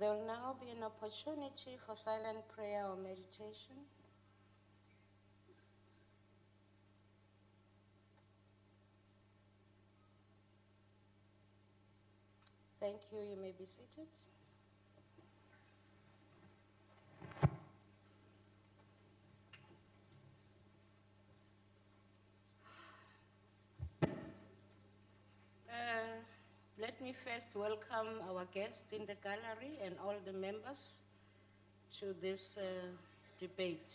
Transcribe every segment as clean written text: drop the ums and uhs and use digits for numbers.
There will now be an opportunity for silent prayer or meditation. Thank you. You may be seated. Let me first welcome our guests in the gallery and all the members to this debate.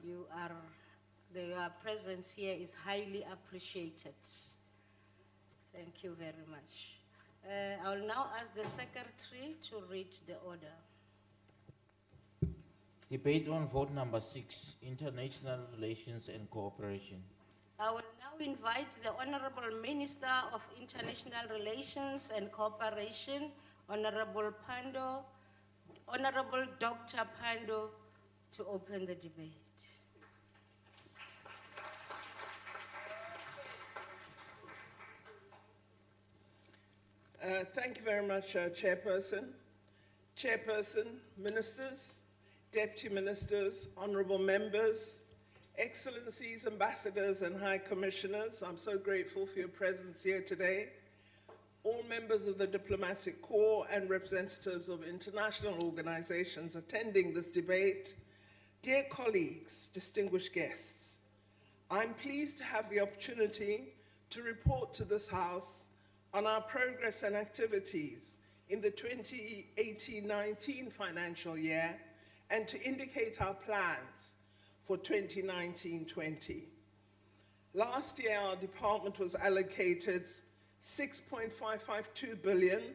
Your presence here is highly appreciated. Thank you very much. I will now ask the Secretary to read the order. Debate on vote number 6, International Relations and Cooperation. I will now invite the Honourable Minister of International Relations and Cooperation, Honourable Dr. Pando, to open the debate. Thank you very much, Chairperson. Chairperson, Ministers, Deputy Ministers, Honourable Members, Excellencies, Ambassadors and High Commissioners, I'm so grateful for your presence here today. All members of the Diplomatic Corps and representatives of international organizations attending this debate, dear colleagues, distinguished guests, I'm pleased to have the opportunity to report to this House on our progress and activities in the 2018-19 financial year and to indicate our plans for 2019-20. Last year, our department was allocated 6.552 billion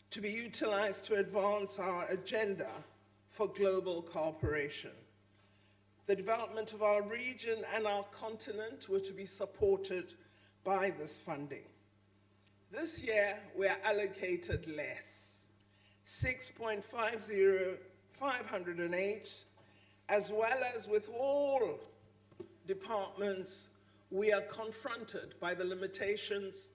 to be utilized to advance our agenda for global cooperation. The development of our region and our continent were to be supported by this funding. This year, we are allocated less, 6.508, as well as with all departments, we are confronted by the limitations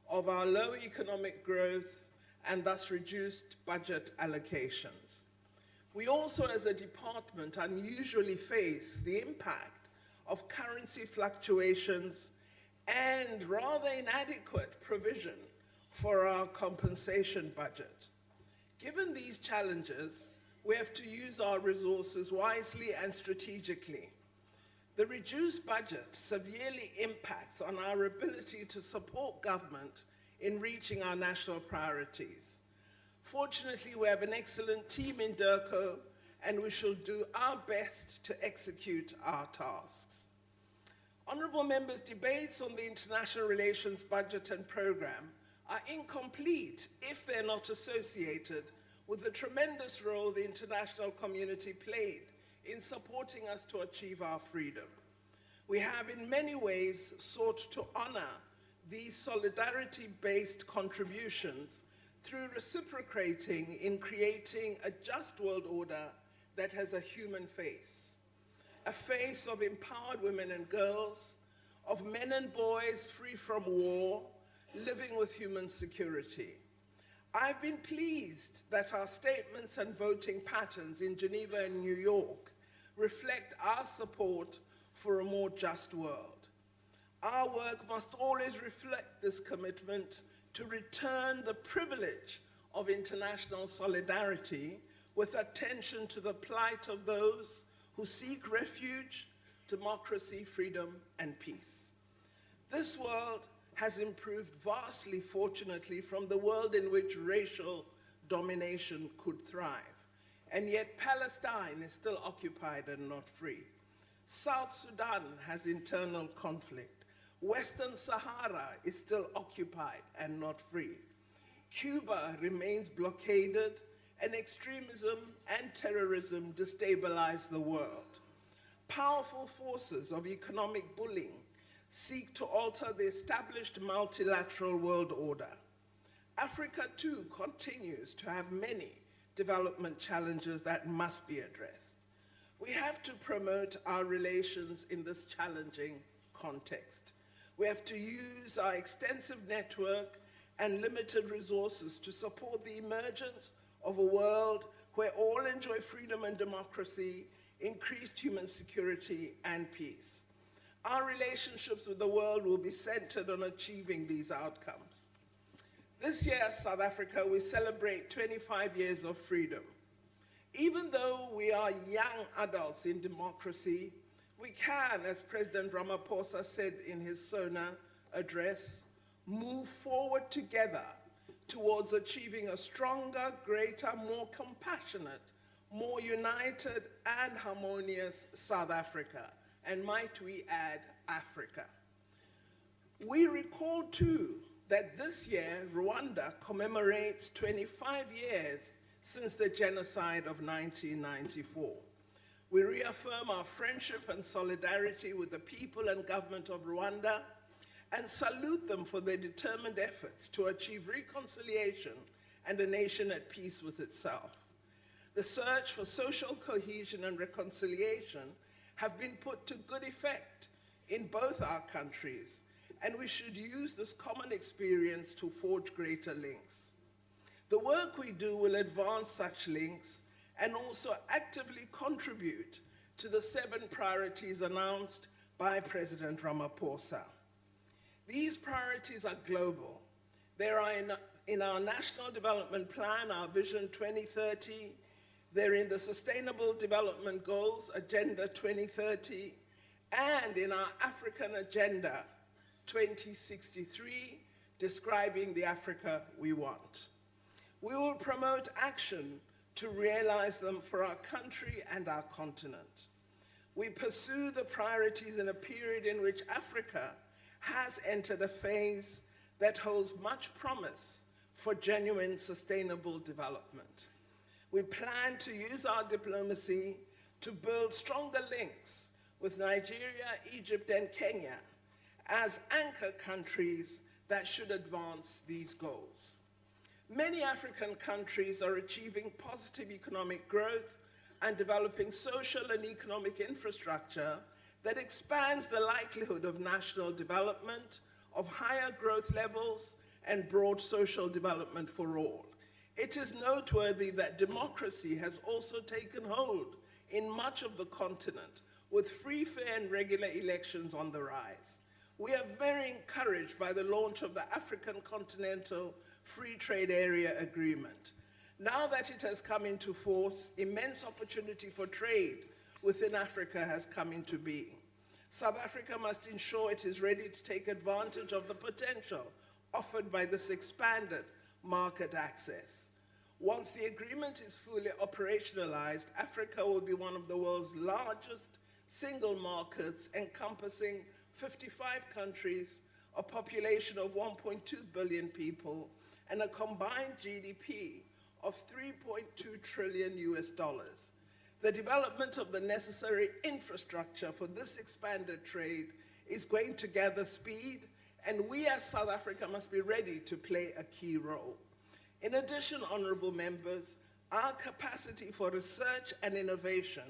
of our low economic growth and thus reduced budget allocations. We also, as a department, unusually face the impact of currency fluctuations and rather inadequate provision for our compensation budget. Given these challenges, we have to use our resources wisely and strategically. The reduced budget severely impacts on our ability to support government in reaching our national priorities. Fortunately, we have an excellent team in DIRCO, and we shall do our best to execute our tasks. Honourable members, debates on the international relations budget and programme are incomplete if they're not associated with the tremendous role the international community played in supporting us to achieve our freedom. We have in many ways sought to honor these solidarity-based contributions through reciprocating in creating a just world order that has a human face, a face of empowered women and girls, of men and boys free from war, living with human security. I've been pleased that our statements and voting patterns in Geneva and New York reflect our support for a more just world. Our work must always reflect this commitment to return the privilege of international solidarity with attention to the plight of those who seek refuge, democracy, freedom, and peace. This world has improved vastly, fortunately, from the world in which racial domination could thrive. And yet Palestine is still occupied and not free. South Sudan has internal conflict. Western Sahara is still occupied and not free. Cuba remains blockaded, and extremism and terrorism destabilize the world. Powerful forces of economic bullying seek to alter the established multilateral world order. Africa, too, continues to have many development challenges that must be addressed. We have to promote our relations in this challenging context. We have to use our extensive network and limited resources to support the emergence of a world where all enjoy freedom and democracy, increased human security and peace. Our relationships with the world will be centered on achieving these outcomes. This year, South Africa, we celebrate 25 years of freedom. Even though we are young adults in democracy, we can, as President Ramaphosa said in his SONA address, move forward together towards achieving a stronger, greater, more compassionate, more united and harmonious South Africa, and might we add, Africa. We recall too that this year, Rwanda commemorates 25 years since the genocide of 1994. We reaffirm our friendship and solidarity with the people and government of Rwanda and salute them for their determined efforts to achieve reconciliation and a nation at peace with itself. The search for social cohesion and reconciliation have been put to good effect in both our countries, and we should use this common experience to forge greater links. The work we do will advance such links and also actively contribute to the 7 priorities announced by President Ramaphosa. These priorities are global. They are in our National Development Plan, our Vision 2030. They're in the Sustainable Development Goals, Agenda 2030, and in our African Agenda 2063, describing the Africa we want. We will promote action to realize them for our country and our continent. We pursue the priorities in a period in which Africa has entered a phase that holds much promise for genuine sustainable development. We plan to use our diplomacy to build stronger links with Nigeria, Egypt, and Kenya as anchor countries that should advance these goals. Many African countries are achieving positive economic growth and developing social and economic infrastructure that expands the likelihood of national development, of higher growth levels, and broad social development for all. It is noteworthy that democracy has also taken hold in much of the continent, with free, fair, and regular elections on the rise. We are very encouraged by the launch of the African Continental Free Trade Area Agreement. Now that it has come into force, immense opportunity for trade within Africa has come into being. South Africa must ensure it is ready to take advantage of the potential offered by this expanded market access. Once the agreement is fully operationalized, Africa will be one of the world's largest single markets, encompassing 55 countries, a population of 1.2 billion people, and a combined GDP of 3.2 trillion US dollars. The development of the necessary infrastructure for this expanded trade is going to gather speed, and we as South Africa must be ready to play a key role. In addition, honourable members, our capacity for research and innovation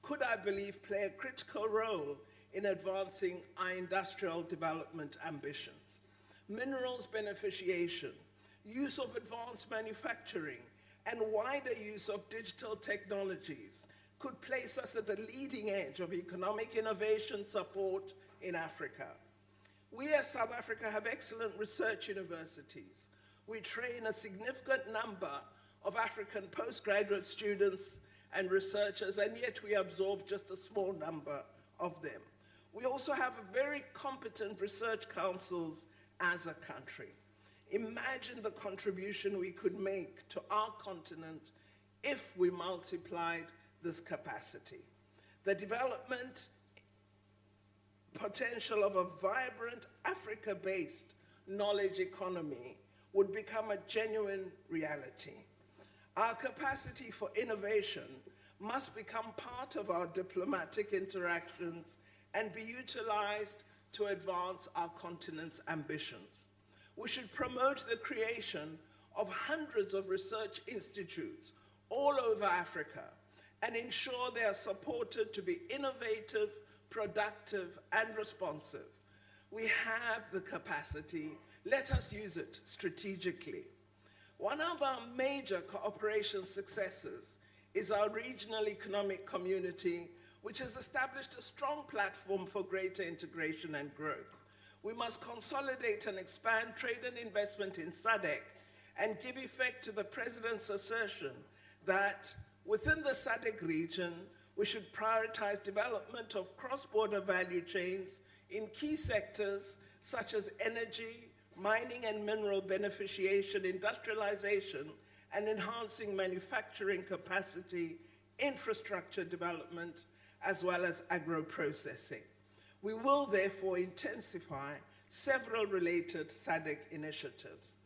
could, I believe, play a critical role in advancing our industrial development ambitions. Minerals beneficiation, use of advanced manufacturing, and wider use of digital technologies could place us at the leading edge of economic innovation support in Africa. We as South Africa have excellent research universities. We train a significant number of African postgraduate students and researchers, and yet we absorb just a small number of them. We also have very competent research councils as a country. Imagine the contribution we could make to our continent if we multiplied this capacity. The development potential of a vibrant Africa-based knowledge economy would become a genuine reality. Our capacity for innovation must become part of our diplomatic interactions and be utilized to advance our continent's ambitions. We should promote the creation of hundreds of research institutes all over Africa and ensure they are supported to be innovative, productive, and responsive. We have the capacity. Let us use it strategically. One of our major cooperation successes is our regional economic community, which has established a strong platform for greater integration and growth. We must consolidate and expand trade and investment in SADC and give effect to the President's assertion that within the SADC region, we should prioritize development of cross-border value chains in key sectors such as energy, mining and mineral beneficiation, industrialization, and enhancing manufacturing capacity, infrastructure development, as well as agro-processing. We will therefore intensify several related SADC initiatives.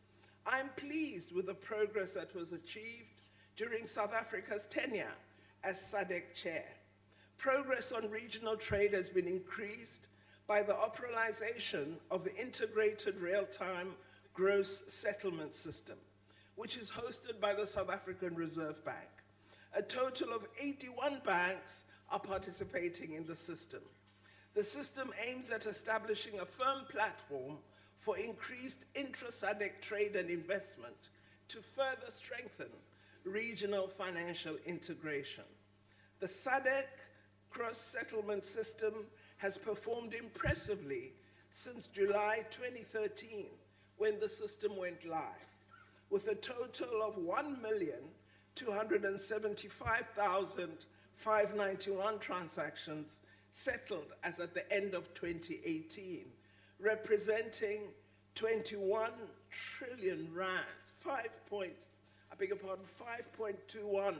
I'm pleased with the progress that was achieved during South Africa's tenure as SADC chair. Progress on regional trade has been increased by the operationalization of the integrated real-time gross settlement system, which is hosted by the South African Reserve Bank. A total of 81 banks are participating in the system. The system aims at establishing a firm platform for increased intra-SADC trade and investment to further strengthen regional financial integration. The SADC cross-settlement system has performed impressively since July 2013, when the system went live, with a total of 1,275,591 transactions settled as at the end of 2018, representing 21 trillion rands, 5.21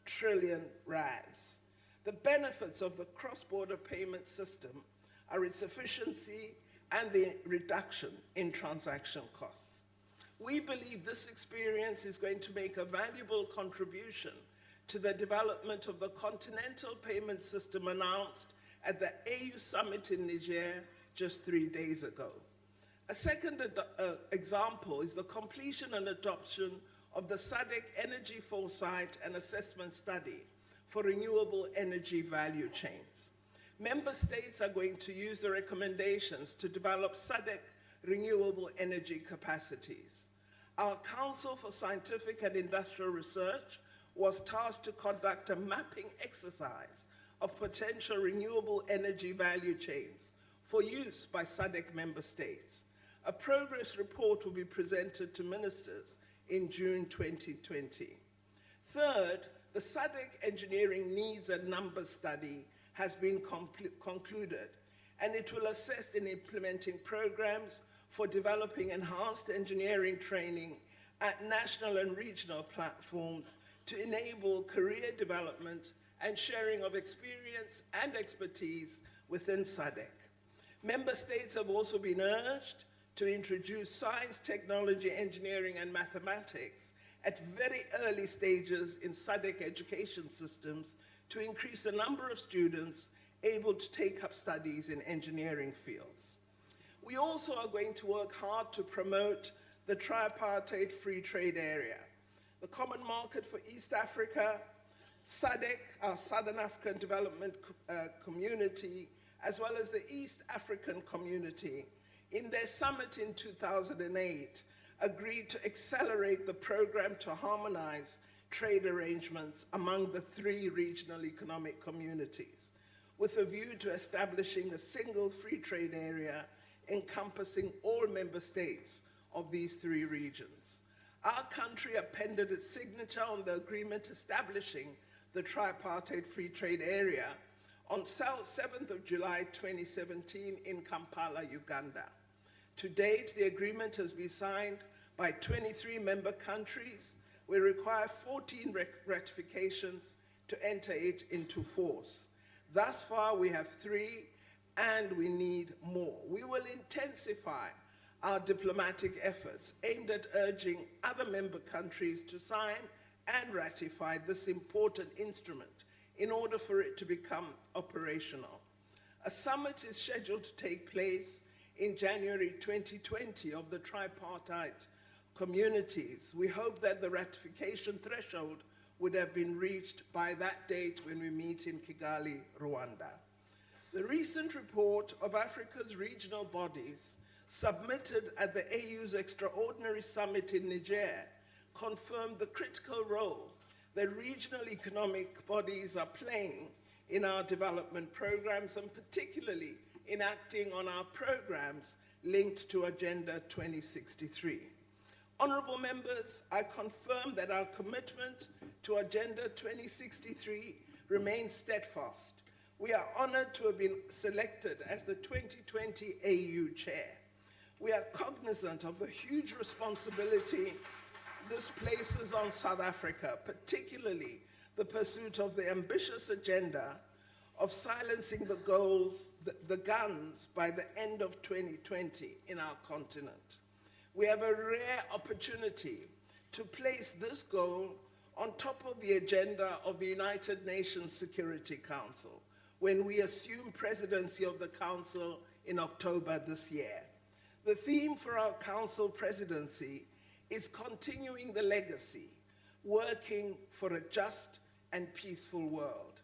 trillion rands. The benefits of the cross-border payment system are its efficiency and the reduction in transaction costs. We believe this experience is going to make a valuable contribution to the development of the continental payment system announced at the AU summit in Niger just 3 days ago. A second example is the completion and adoption of the SADC Energy Foresight and Assessment Study for renewable energy value chains. Member states are going to use the recommendations to develop SADC renewable energy capacities. Our Council for Scientific and Industrial Research was tasked to conduct a mapping exercise of potential renewable energy value chains for use by SADC member states. A progress report will be presented to ministers in June 2020. Third, the SADC Engineering Needs and Numbers Study has been concluded, and it will assist in implementing programs for developing enhanced engineering training at national and regional platforms to enable career development and sharing of experience and expertise within SADC. Member states have also been urged to introduce science, technology, engineering, and mathematics at very early stages in SADC education systems to increase the number of students able to take up studies in engineering fields. We also are going to work hard to promote the tripartite free trade area, the Common Market for East Africa, SADC, our Southern African Development Community, as well as the East African Community, in their summit in 2008, agreed to accelerate the program to harmonize trade arrangements among the 3 regional economic communities, with a view to establishing a single free trade area encompassing all member states of these 3 regions. Our country appended its signature on the agreement establishing the tripartite free trade area on 7th of July 2017 in Kampala, Uganda. To date, the agreement has been signed by 23 member countries. We require 14 ratifications to enter it into force. Thus far, we have 3, and we need more. We will intensify our diplomatic efforts aimed at urging other member countries to sign and ratify this important instrument in order for it to become operational. A summit is scheduled to take place in January 2020 of the tripartite communities. We hope that the ratification threshold would have been reached by that date when we meet in Kigali, Rwanda. The recent report of Africa's regional bodies submitted at the AU's extraordinary summit in Niger confirmed the critical role that regional economic bodies are playing in our development programs, and particularly in acting on our programs linked to Agenda 2063. Honourable members, I confirm that our commitment to Agenda 2063 remains steadfast. We are honoured to have been selected as the 2020 AU Chair. We are cognizant of the huge responsibility this places on South Africa, particularly the pursuit of the ambitious agenda of silencing the guns by the end of 2020 in our continent. We have a rare opportunity to place this goal on top of the agenda of the United Nations Security Council when we assume presidency of the Council in October this year. The theme for our Council presidency is continuing the legacy, working for a just and peaceful world.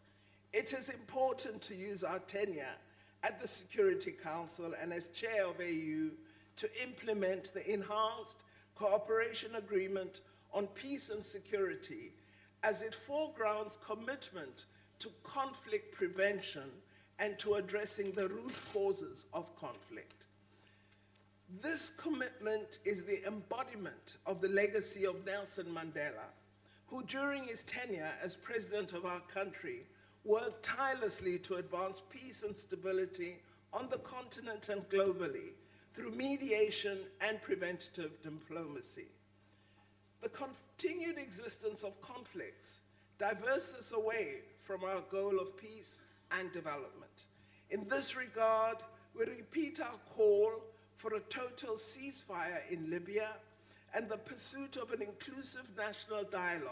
It is important to use our tenure at the Security Council and as chair of AU to implement the enhanced cooperation agreement on peace and security as it foregrounds commitment to conflict prevention and to addressing the root causes of conflict. This commitment is the embodiment of the legacy of Nelson Mandela, who during his tenure as president of our country worked tirelessly to advance peace and stability on the continent and globally through mediation and preventative diplomacy. The continued existence of conflicts diverts us away from our goal of peace and development. In this regard, we repeat our call for a total ceasefire in Libya and the pursuit of an inclusive national dialogue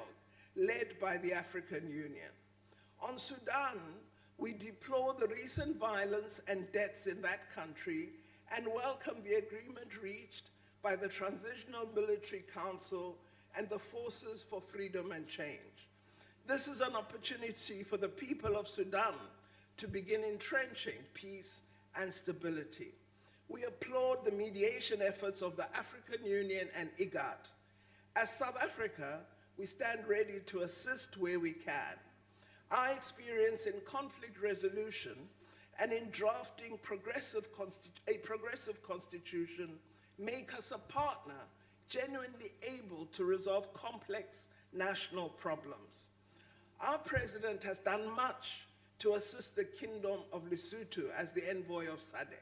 led by the African Union. On Sudan, we deplore the recent violence and deaths in that country and welcome the agreement reached by the Transitional Military Council and the Forces for Freedom and Change. This is an opportunity for the people of Sudan to begin entrenching peace and stability. We applaud the mediation efforts of the African Union and IGAD. As South Africa, we stand ready to assist where we can. Our experience in conflict resolution and in drafting a progressive constitution make us a partner genuinely able to resolve complex national problems. Our president has done much to assist the Kingdom of Lesotho as the envoy of SADC.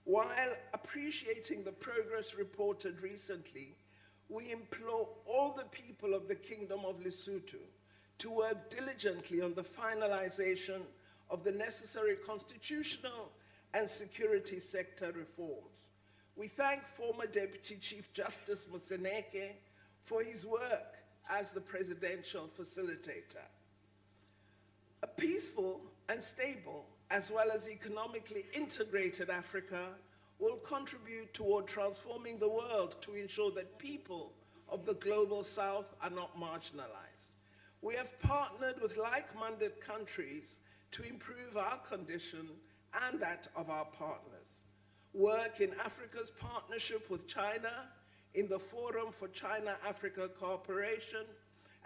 While appreciating the progress reported recently, we implore all the people of the Kingdom of Lesotho to work diligently on the finalization of the necessary constitutional and security sector reforms. We thank former Deputy Chief Justice Moseneke for his work as the presidential facilitator. A peaceful and stable, as well as economically integrated Africa will contribute toward transforming the world to ensure that people of the global south are not marginalized. We have partnered with like-minded countries to improve our condition and that of our partners. Work in Africa's partnership with China in the Forum for China-Africa Cooperation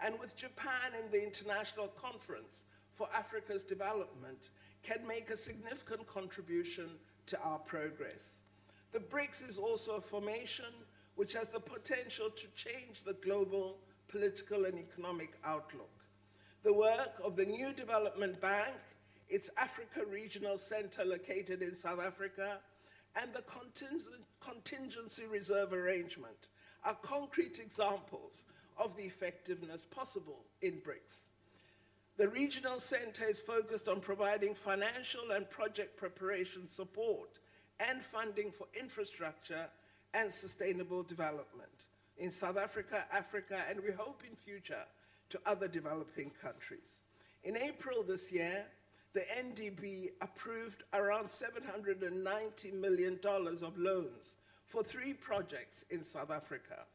and with Japan in the International Conference for Africa's Development can make a significant contribution to our progress. The BRICS is also a formation which has the potential to change the global political and economic outlook. The work of the new development bank, its Africa Regional Center located in South Africa, and the contingency reserve arrangement are concrete examples of the effectiveness possible in BRICS. The regional center is focused on providing financial and project preparation support and funding for infrastructure and sustainable development in South Africa, Africa, and we hope in future to other developing countries. In April this year, the NDB approved around $790 million of loans for 3 projects in South Africa.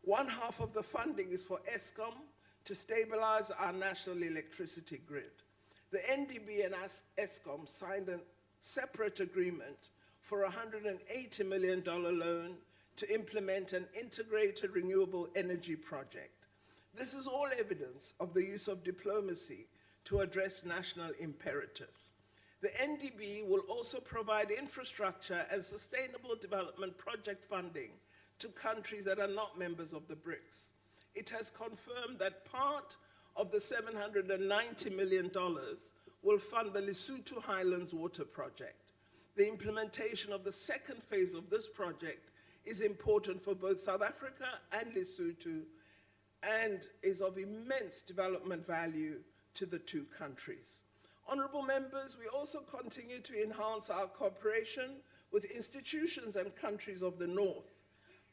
One half of the funding is for Eskom to stabilize our national electricity grid. The NDB and Eskom signed a separate agreement for a $180 million loan to implement an integrated renewable energy project. This is all evidence of the use of diplomacy to address national imperatives. The NDB will also provide infrastructure and sustainable development project funding to countries that are not members of the BRICS. It has confirmed that part of the $790 million will fund the Lesotho Highlands Water Project. The implementation of the second phase of this project is important for both South Africa and Lesotho and is of immense development value to the two countries. Honourable members, we also continue to enhance our cooperation with institutions and countries of the North.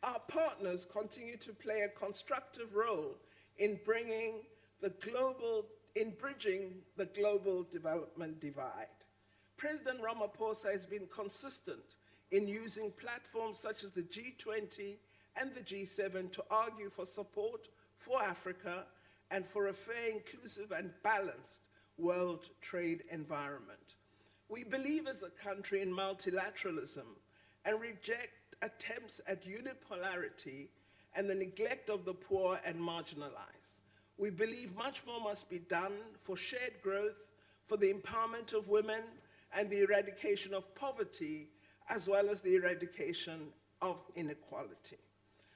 Our partners continue to play a constructive role in bridging the global development divide. President Ramaphosa has been consistent in using platforms such as the G20 and the G7 to argue for support for Africa and for a fair, inclusive, and balanced world trade environment. We believe as a country in multilateralism and reject attempts at unipolarity and the neglect of the poor and marginalized. We believe much more must be done for shared growth, for the empowerment of women, and the eradication of poverty, as well as the eradication of inequality.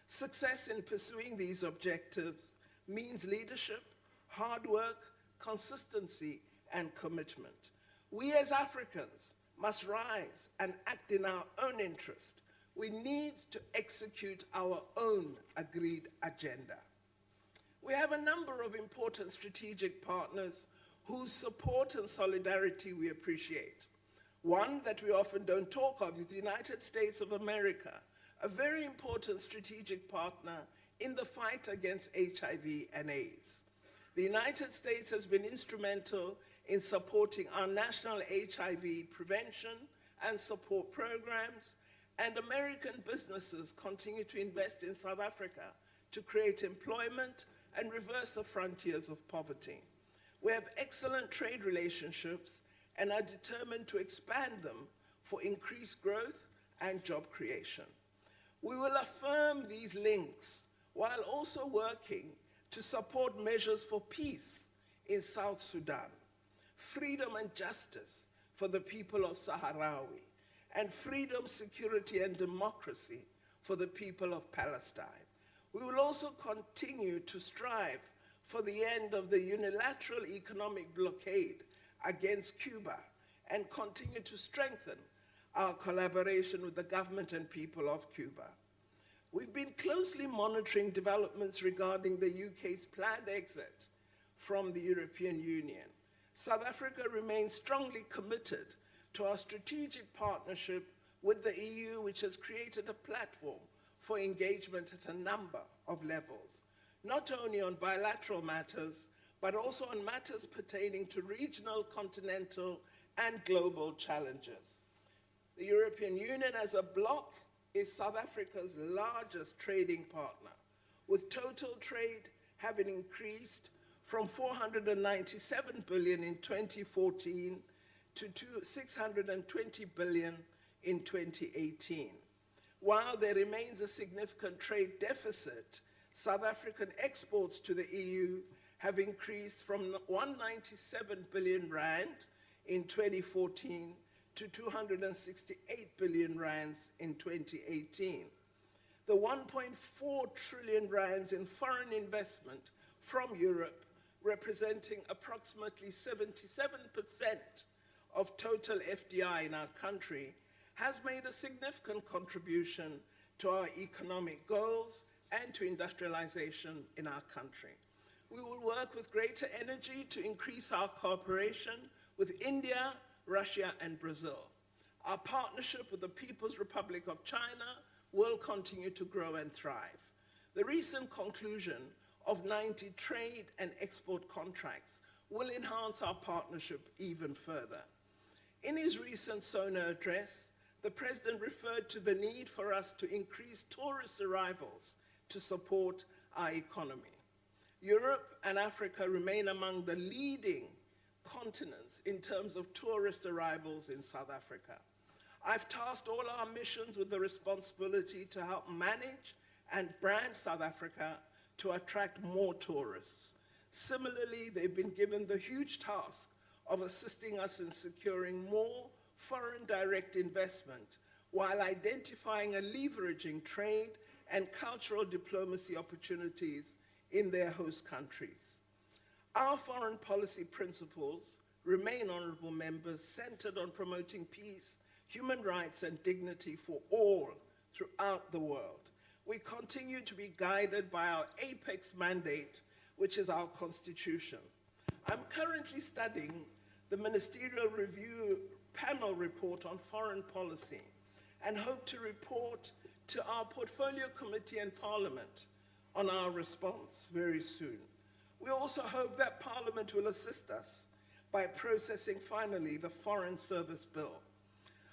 Success in pursuing these objectives means leadership, hard work, consistency, and commitment. We as Africans must rise and act in our own interest. We need to execute our own agreed agenda. We have a number of important strategic partners whose support and solidarity we appreciate. One that we often don't talk of is the United States of America, a very important strategic partner in the fight against HIV and AIDS. The United States has been instrumental in supporting our national HIV prevention and support programs, and American businesses continue to invest in South Africa to create employment and reverse the frontiers of poverty. We have excellent trade relationships and are determined to expand them for increased growth and job creation. We will affirm these links while also working to support measures for peace in South Sudan, freedom and justice for the people of Sahrawi, and freedom, security, and democracy for the people of Palestine. We will also continue to strive for the end of the unilateral economic blockade against Cuba and continue to strengthen our collaboration with the government and people of Cuba. We've been closely monitoring developments regarding the UK's planned exit from the European Union. South Africa remains strongly committed to our strategic partnership with the EU, which has created a platform for engagement at a number of levels, not only on bilateral matters, but also on matters pertaining to regional, continental, and global challenges. The European Union as a bloc is South Africa's largest trading partner, with total trade having increased from 497 billion in 2014 to 620 billion in 2018. While there remains a significant trade deficit, South African exports to the EU have increased from 197 billion rand in 2014 to 268 billion rands in 2018. The 1.4 trillion rands in foreign investment from Europe, representing approximately 77% of total FDI in our country, has made a significant contribution to our economic goals and to industrialization in our country. We will work with greater energy to increase our cooperation with India, Russia, and Brazil. Our partnership with the People's Republic of China will continue to grow and thrive. The recent conclusion of 90 trade and export contracts will enhance our partnership even further. In his recent SONA address, the President referred to the need for us to increase tourist arrivals to support our economy. Europe and Africa remain among the leading continents in terms of tourist arrivals in South Africa. I've tasked all our missions with the responsibility to help manage and brand South Africa to attract more tourists. Similarly, they've been given the huge task of assisting us in securing more foreign direct investment while identifying and leveraging trade and cultural diplomacy opportunities in their host countries. Our foreign policy principles remain, honourable members, centred on promoting peace, human rights and dignity for all throughout the world. We continue to be guided by our apex mandate, which is our constitution. I'm currently studying the Ministerial Review Panel report on foreign policy and hope to report to our Portfolio Committee and Parliament on our response very soon. We also hope that Parliament will assist us by processing finally the Foreign Service Bill.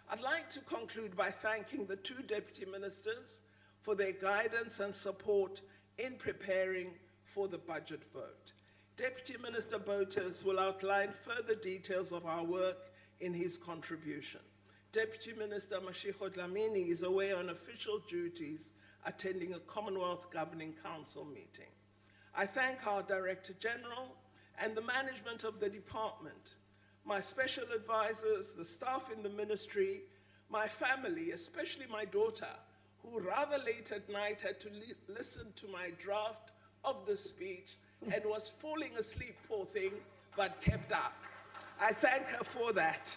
I'd like to conclude by thanking the two Deputy Ministers for their guidance and support in preparing for the budget vote. Deputy Minister Botas will outline further details of our work in his contribution. Deputy Minister Mashego Dlamini is away on official duties attending a Commonwealth Governing Council meeting. I thank our Director General and the management of the department, my special advisors, the staff in the ministry, my family, especially my daughter, who rather late at night had to listen to my draft of the speech and was falling asleep, poor thing, but kept up. I thank her for that.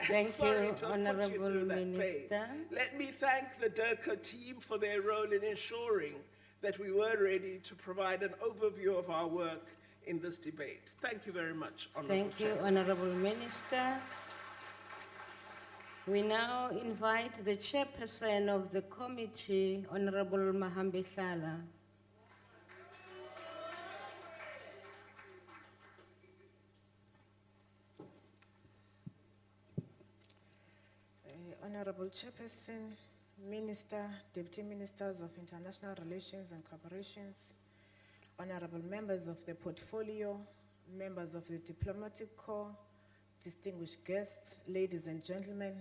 Thank Sorry you, to have put you Honourable through that pain. Minister. Let me thank the DERCA team for their role in ensuring that we were ready to provide an overview of our work in this debate. Thank you very much, Honourable Thank you, Chair. Honourable Minister. We now invite the chairperson of the committee, Honourable Mahambe Hlala. Honourable Chairperson, Minister, Deputy Ministers of International Relations and Cooperations, Honourable members of the portfolio, members of the Diplomatic Corps, distinguished guests, ladies and gentlemen,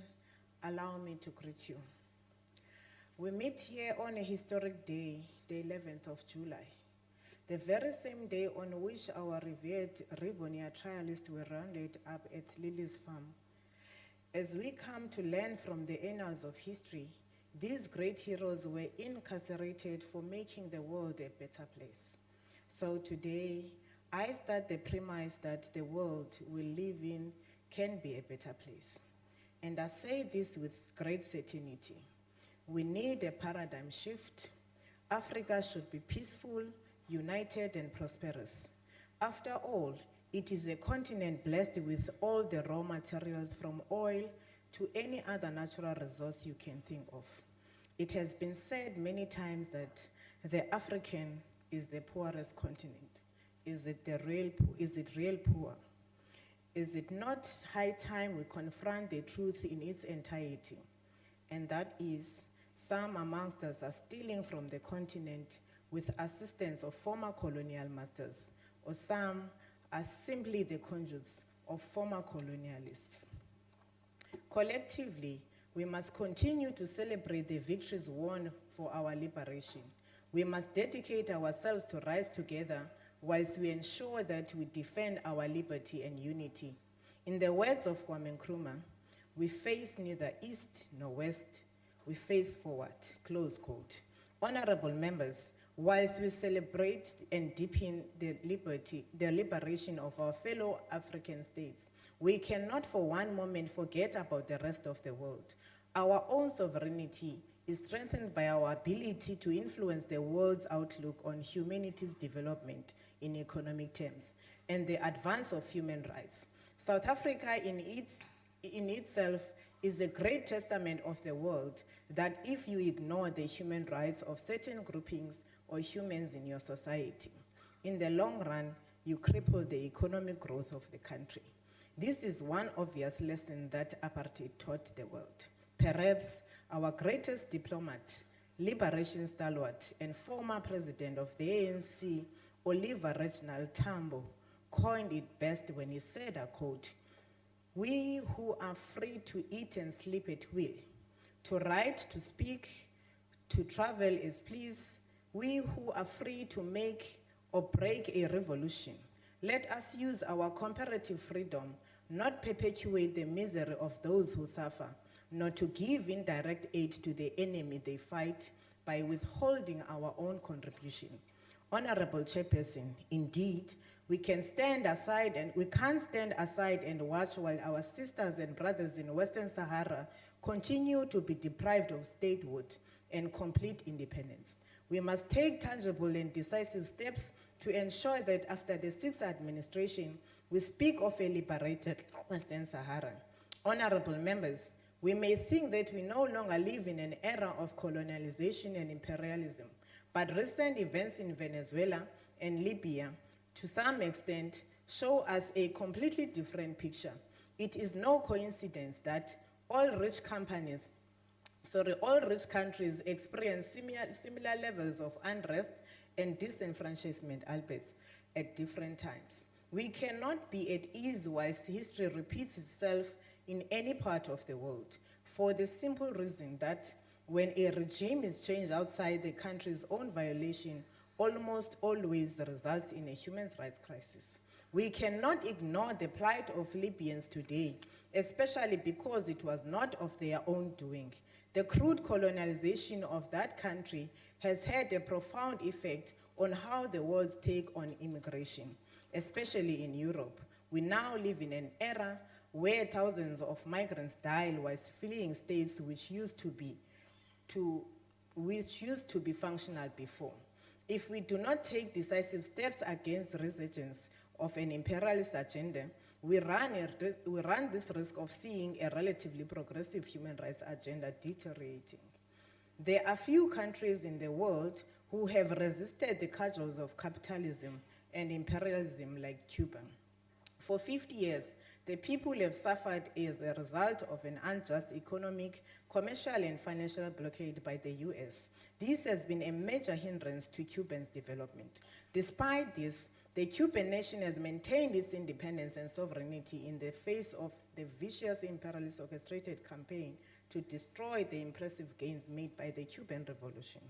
allow me to greet you. We meet here on a historic day, the 11th of July, the very same day on which our revered Rivonia trialists were rounded up at Lily's farm. As we come to learn from the annals of history, these great heroes were incarcerated for making the world a better place. So today, I start the premise that the world we live in can be a better place. And I say this with great certainty. We need a paradigm shift. Africa should be peaceful, united, and prosperous. After all, it is a continent blessed with all the raw materials from oil to any other natural resource you can think of. It has been said many times that the African is the poorest continent. Is it real poor? Is it not high time we confront the truth in its entirety? And that is, some amongst us are stealing from the continent with assistance of former colonial masters, or some are simply the conduits of former colonialists. Collectively, we must continue to celebrate the victories won for our liberation. We must dedicate ourselves to rise together whilst we ensure that we defend our liberty and unity. In the words of Kwame Nkrumah, we face neither east nor west, we face forward, close quote. Honourable members, whilst we celebrate and deepen the liberation of our fellow African states, we cannot for one moment forget about the rest of the world. Our own sovereignty is strengthened by our ability to influence the world's outlook on humanity's development in economic terms and the advance of human rights. South Africa in itself is a great testament of the world that if you ignore the human rights of certain groupings or humans in your society, in the long run, you cripple the economic growth of the country. This is one obvious lesson that apartheid taught the world. Perhaps our greatest diplomat, liberation stalwart, and former president of the ANC, Oliver Reginald Tambo, coined it best when he said, I quote, We who are free to eat and sleep at will, to write, to speak, to travel as please, we who are free to make or break a revolution, let us use our comparative freedom, not perpetuate the misery of those who suffer, nor to give indirect aid to the enemy they fight by withholding our own contribution. Honourable Chairperson, indeed, we can't stand aside and watch while our sisters and brothers in Western Sahara continue to be deprived of statehood and complete independence. We must take tangible and decisive steps to ensure that after the sixth administration, we speak of a liberated Western Sahara. Honourable members, we may think that we no longer live in an era of colonialization and imperialism, but recent events in Venezuela and Libya, to some extent, show us a completely different picture. It is no coincidence that all rich countries experience similar levels of unrest and disenfranchisement, albeit at different times. We cannot be at ease whilst history repeats itself in any part of the world, for the simple reason that when a regime is changed outside the country's own violation, almost always results in a human rights crisis. We cannot ignore the plight of Libyans today, especially because it was not of their own doing. The crude colonization of that country has had a profound effect on how the world's take on immigration, especially in Europe. We now live in an era where thousands of migrants die whilst fleeing states which used to be functional before. If we do not take decisive steps against the resurgence of an imperialist agenda, we run this risk of seeing a relatively progressive human rights agenda deteriorating. There are few countries in the world who have resisted the cudgels of capitalism and imperialism like Cuba. For 50 years, the people have suffered as a result of an unjust economic, commercial, and financial blockade by the US. This has been a major hindrance to Cuba's development. Despite this, the Cuban nation has maintained its independence and sovereignty in the face of the vicious imperialist orchestrated campaign to destroy the impressive gains made by the Cuban Revolution.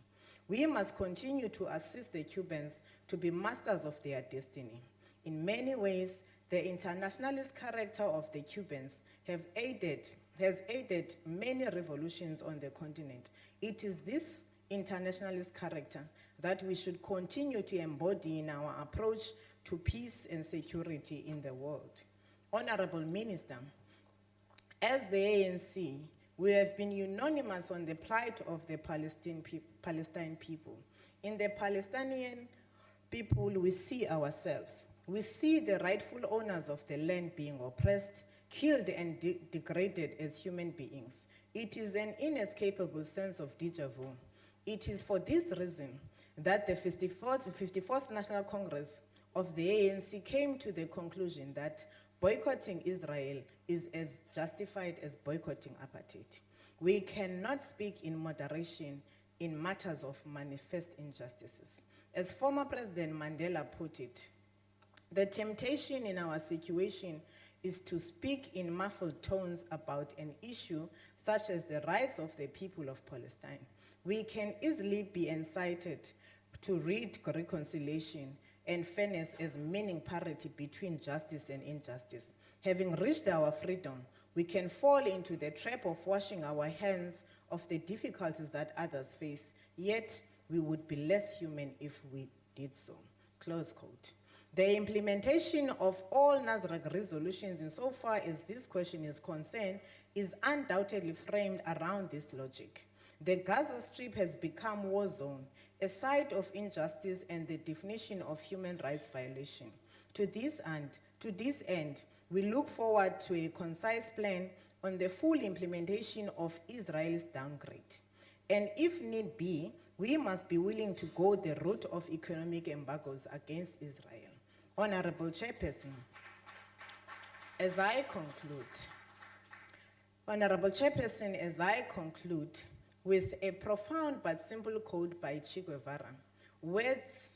We must continue to assist the Cubans to be masters of their destiny. In many ways, the internationalist character of the Cubans has aided many revolutions on the continent. It is this internationalist character that we should continue to embody in our approach to peace and security in the world. Honourable Minister, as the ANC, we have been unanimous on the plight of the Palestine people. In the Palestinian people, we see ourselves. We see the rightful owners of the land being oppressed, killed, and degraded as human beings. It is an inescapable sense of déjà vu. It is for this reason that the 54th National Congress of the ANC came to the conclusion that boycotting Israel is as justified as boycotting apartheid. We cannot speak in moderation in matters of manifest injustices. As former President Mandela put it, the temptation in our situation is to speak in muffled tones about an issue such as the rights of the people of Palestine. We can easily be incited to read reconciliation and fairness as meaning parity between justice and injustice. Having reached our freedom, we can fall into the trap of washing our hands of the difficulties that others face, yet we would be less human if we did so. Close quote. The implementation of all NASRAC resolutions insofar as this question is concerned is undoubtedly framed around this logic. The Gaza Strip has become war zone, a site of injustice and the definition of human rights violation. To this end, we look forward to a concise plan on the full implementation of Israel's downgrade. And if need be, we must be willing to go the route of economic embargoes against Israel. Honourable Chairperson, as I conclude with a profound but simple quote by Che Guevara, words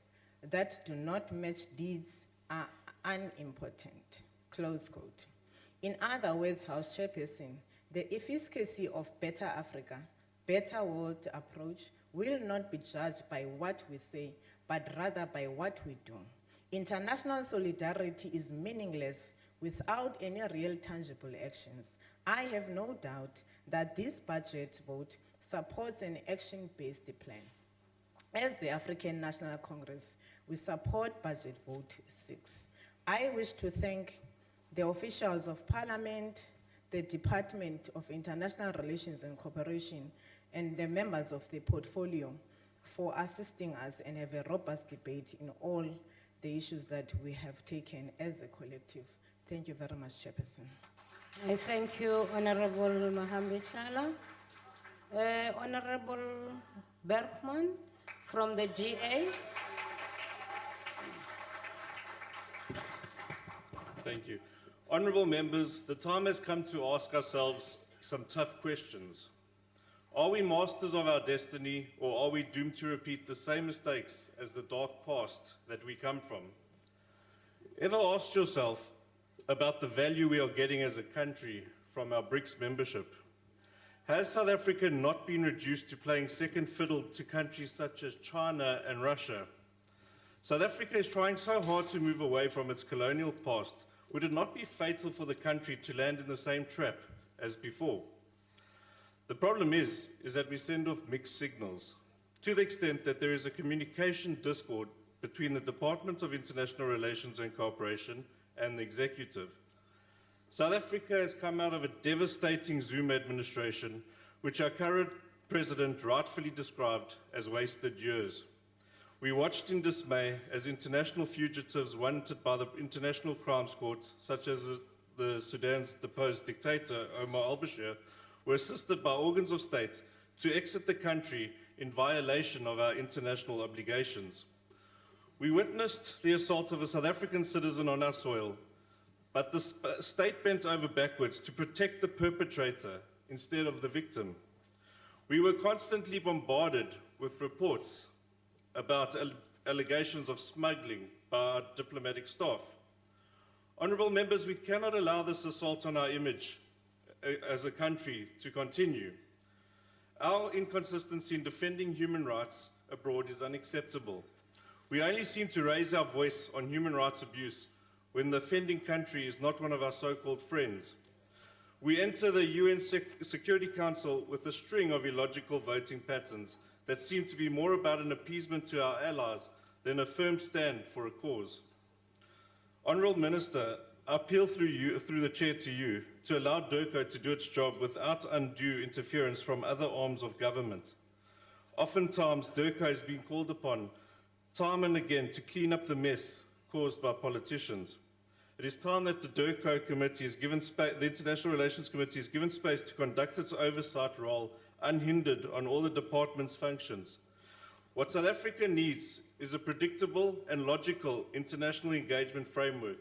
that do not match deeds are unimportant, close quote. In other words, House Chairperson, the efficacy of Better Africa, Better World approach will not be judged by what we say, but rather by what we do. International solidarity is meaningless without any real tangible actions. I have no doubt that this budget vote supports an action-based plan. As the African National Congress, we support Budget Vote 6. I wish to thank the officials of Parliament, the Department of International Relations and Cooperation, and the members of the portfolio for assisting us and have a robust debate in all the issues that we have taken as a collective. Thank you very much, Chairperson. I thank you, Honourable Mohammed Shala. Honourable Bergman from the GA. Thank you. Honourable members, the time has come to ask ourselves some tough questions. Are we masters of our destiny, or are we doomed to repeat the same mistakes as the dark past that we come from? Ever asked yourself about the value we are getting as a country from our BRICS membership? Has South Africa not been reduced to playing second fiddle to countries such as China and Russia? South Africa is trying so hard to move away from its colonial past. Would it not be fatal for the country to land in the same trap as before? The problem is that we send off mixed signals, to the extent that there is a communication discord between the Department of International Relations and Cooperation and the executive. South Africa has come out of a devastating Zuma administration, which our current president rightfully described as wasted years. We watched in dismay as international fugitives wanted by the international crimes courts, such as the Sudan's deposed dictator, Omar al-Bashir, were assisted by organs of state to exit the country in violation of our international obligations. We witnessed the assault of a South African citizen on our soil, but the state bent over backwards to protect the perpetrator instead of the victim. We were constantly bombarded with reports about allegations of smuggling by our diplomatic staff. Honourable members, we cannot allow this assault on our image as a country to continue. Our inconsistency in defending human rights abroad is unacceptable. We only seem to raise our voice on human rights abuse when the offending country is not one of our so-called friends. We enter the UN Security Council with a string of illogical voting patterns that seem to be more about an appeasement to our allies than a firm stand for a cause. Honourable Minister, I appeal through the chair to you to allow DIRCO to do its job without undue interference from other arms of government. Oftentimes, DIRCO has been called upon time and again to clean up the mess caused by politicians. It is time that the DIRCO committee is given the International Relations Committee is given space to conduct its oversight role unhindered on all the department's functions. What South Africa needs is a predictable and logical international engagement framework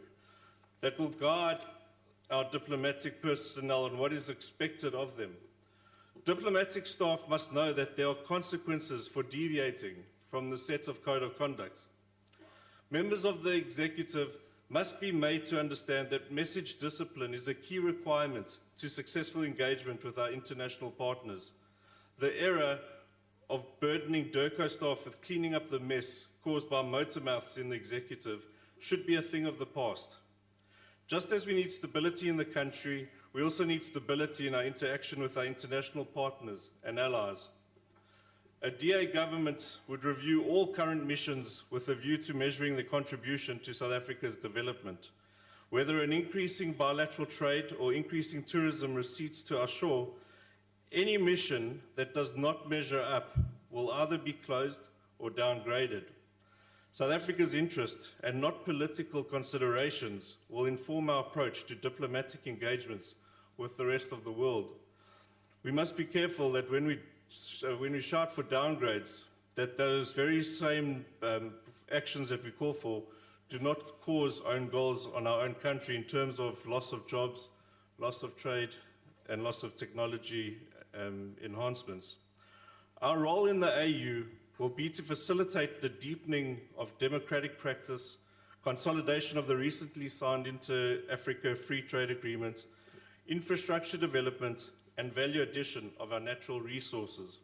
that will guide our diplomatic personnel on what is expected of them. Diplomatic staff must know that there are consequences for deviating from the set of code of conduct. Members of the executive must be made to understand that message discipline is a key requirement to successful engagement with our international partners. The era of burdening DIRCO staff with cleaning up the mess caused by motor mouths in the executive should be a thing of the past. Just as we need stability in the country, we also need stability in our interaction with our international partners and allies. A DA government would review all current missions with a view to measuring the contribution to South Africa's development. Whether an increasing bilateral trade or increasing tourism receipts to our shore, any mission that does not measure up will either be closed or downgraded. South Africa's interest and not political considerations will inform our approach to diplomatic engagements with the rest of the world. We must be careful that when we shout for downgrades, that those very same actions that we call for do not cause own goals on our own country in terms of loss of jobs, loss of trade, and loss of technology enhancements. Our role in the AU will be to facilitate the deepening of democratic practice, consolidation of the recently signed Inter-Africa Free Trade Agreement, infrastructure development, and value addition of our natural resources.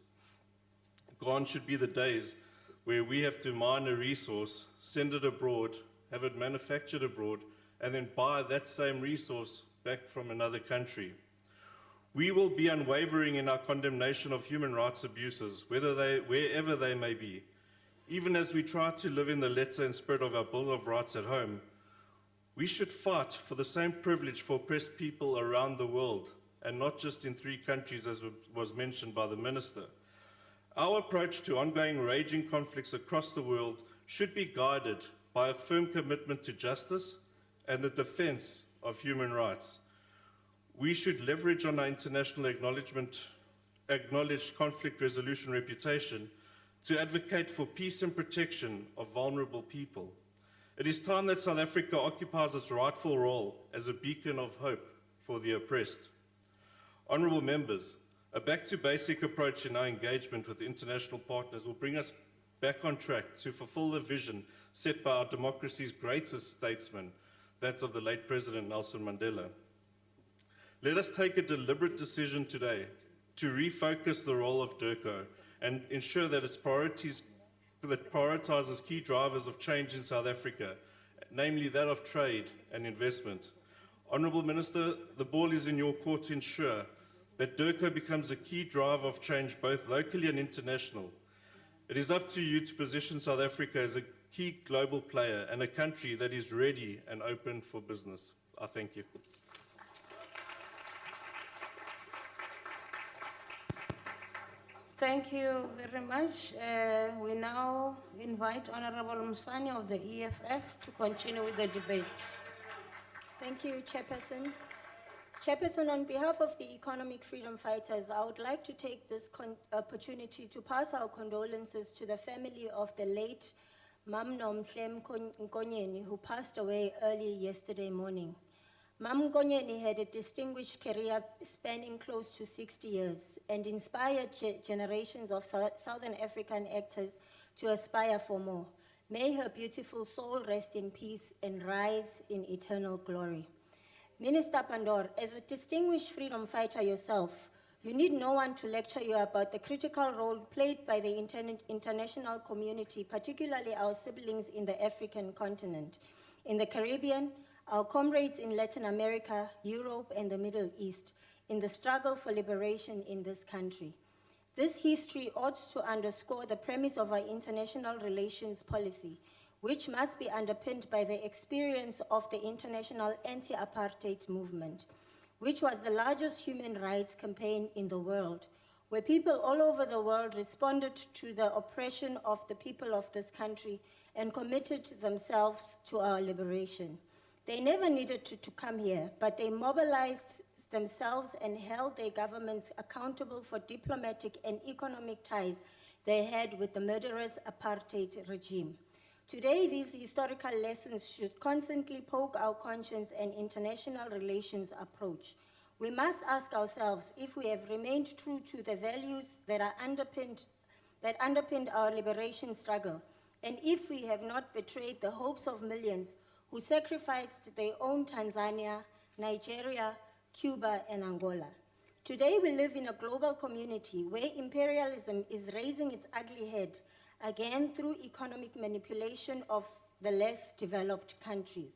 Gone should be the days where we have to mine a resource, send it abroad, have it manufactured abroad, and then buy that same resource back from another country. We will be unwavering in our condemnation of human rights abuses, wherever they may be. Even as we try to live in the letter and spirit of our Bill of Rights at home, we should fight for the same privilege for oppressed people around the world, and not just in 3 countries as was mentioned by the Minister. Our approach to ongoing raging conflicts across the world should be guided by a firm commitment to justice and the defense of human rights. We should leverage on our international acknowledged conflict resolution reputation to advocate for peace and protection of vulnerable people. It is time that South Africa occupies its rightful role as a beacon of hope for the oppressed. Honourable members, a back-to-basic approach in our engagement with international partners will bring us back on track to fulfill the vision set by our democracy's greatest statesman, that of the late President Nelson Mandela. Let us take a deliberate decision today to refocus the role of DIRCO and ensure that it prioritizes key drivers of change in South Africa, namely that of trade and investment. Honourable Minister, the ball is in your court to ensure that DIRCO becomes a key driver of change both locally and international. It is up to you to position South Africa as a key global player and a country that is ready and open for business. I thank you. Thank you very much. We now invite Honourable Msani of the EFF to continue with the debate. Thank you, Chairperson. Chairperson, on behalf of the economic freedom fighters, I would like to take this opportunity to pass our condolences to the family of the late Mam Nomhle Nkonyeni, who passed away early yesterday morning. Mam Nkonyeni had a distinguished career spanning close to 60 years and inspired generations of Southern African actors to aspire for more. May her beautiful soul rest in peace and rise in eternal glory. Minister Pandor, as a distinguished freedom fighter yourself, you need no one to lecture you about the critical role played by the international community, particularly our siblings in the African continent, in the Caribbean, our comrades in Latin America, Europe, and the Middle East, in the struggle for liberation in this country. This history ought to underscore the premise of our international relations policy, which must be underpinned by the experience of the international anti-apartheid movement, which was the largest human rights campaign in the world, where people all over the world responded to the oppression of the people of this country and committed themselves to our liberation. They never needed to come here, but they mobilized themselves and held their governments accountable for diplomatic and economic ties they had with the murderous apartheid regime. Today, these historical lessons should constantly poke our conscience and international relations approach. We must ask ourselves if we have remained true to the values that underpinned our liberation struggle, and if we have not betrayed the hopes of millions who sacrificed their own Tanzania, Nigeria, Cuba, and Angola. Today, we live in a global community where imperialism is raising its ugly head, again through economic manipulation of the less developed countries.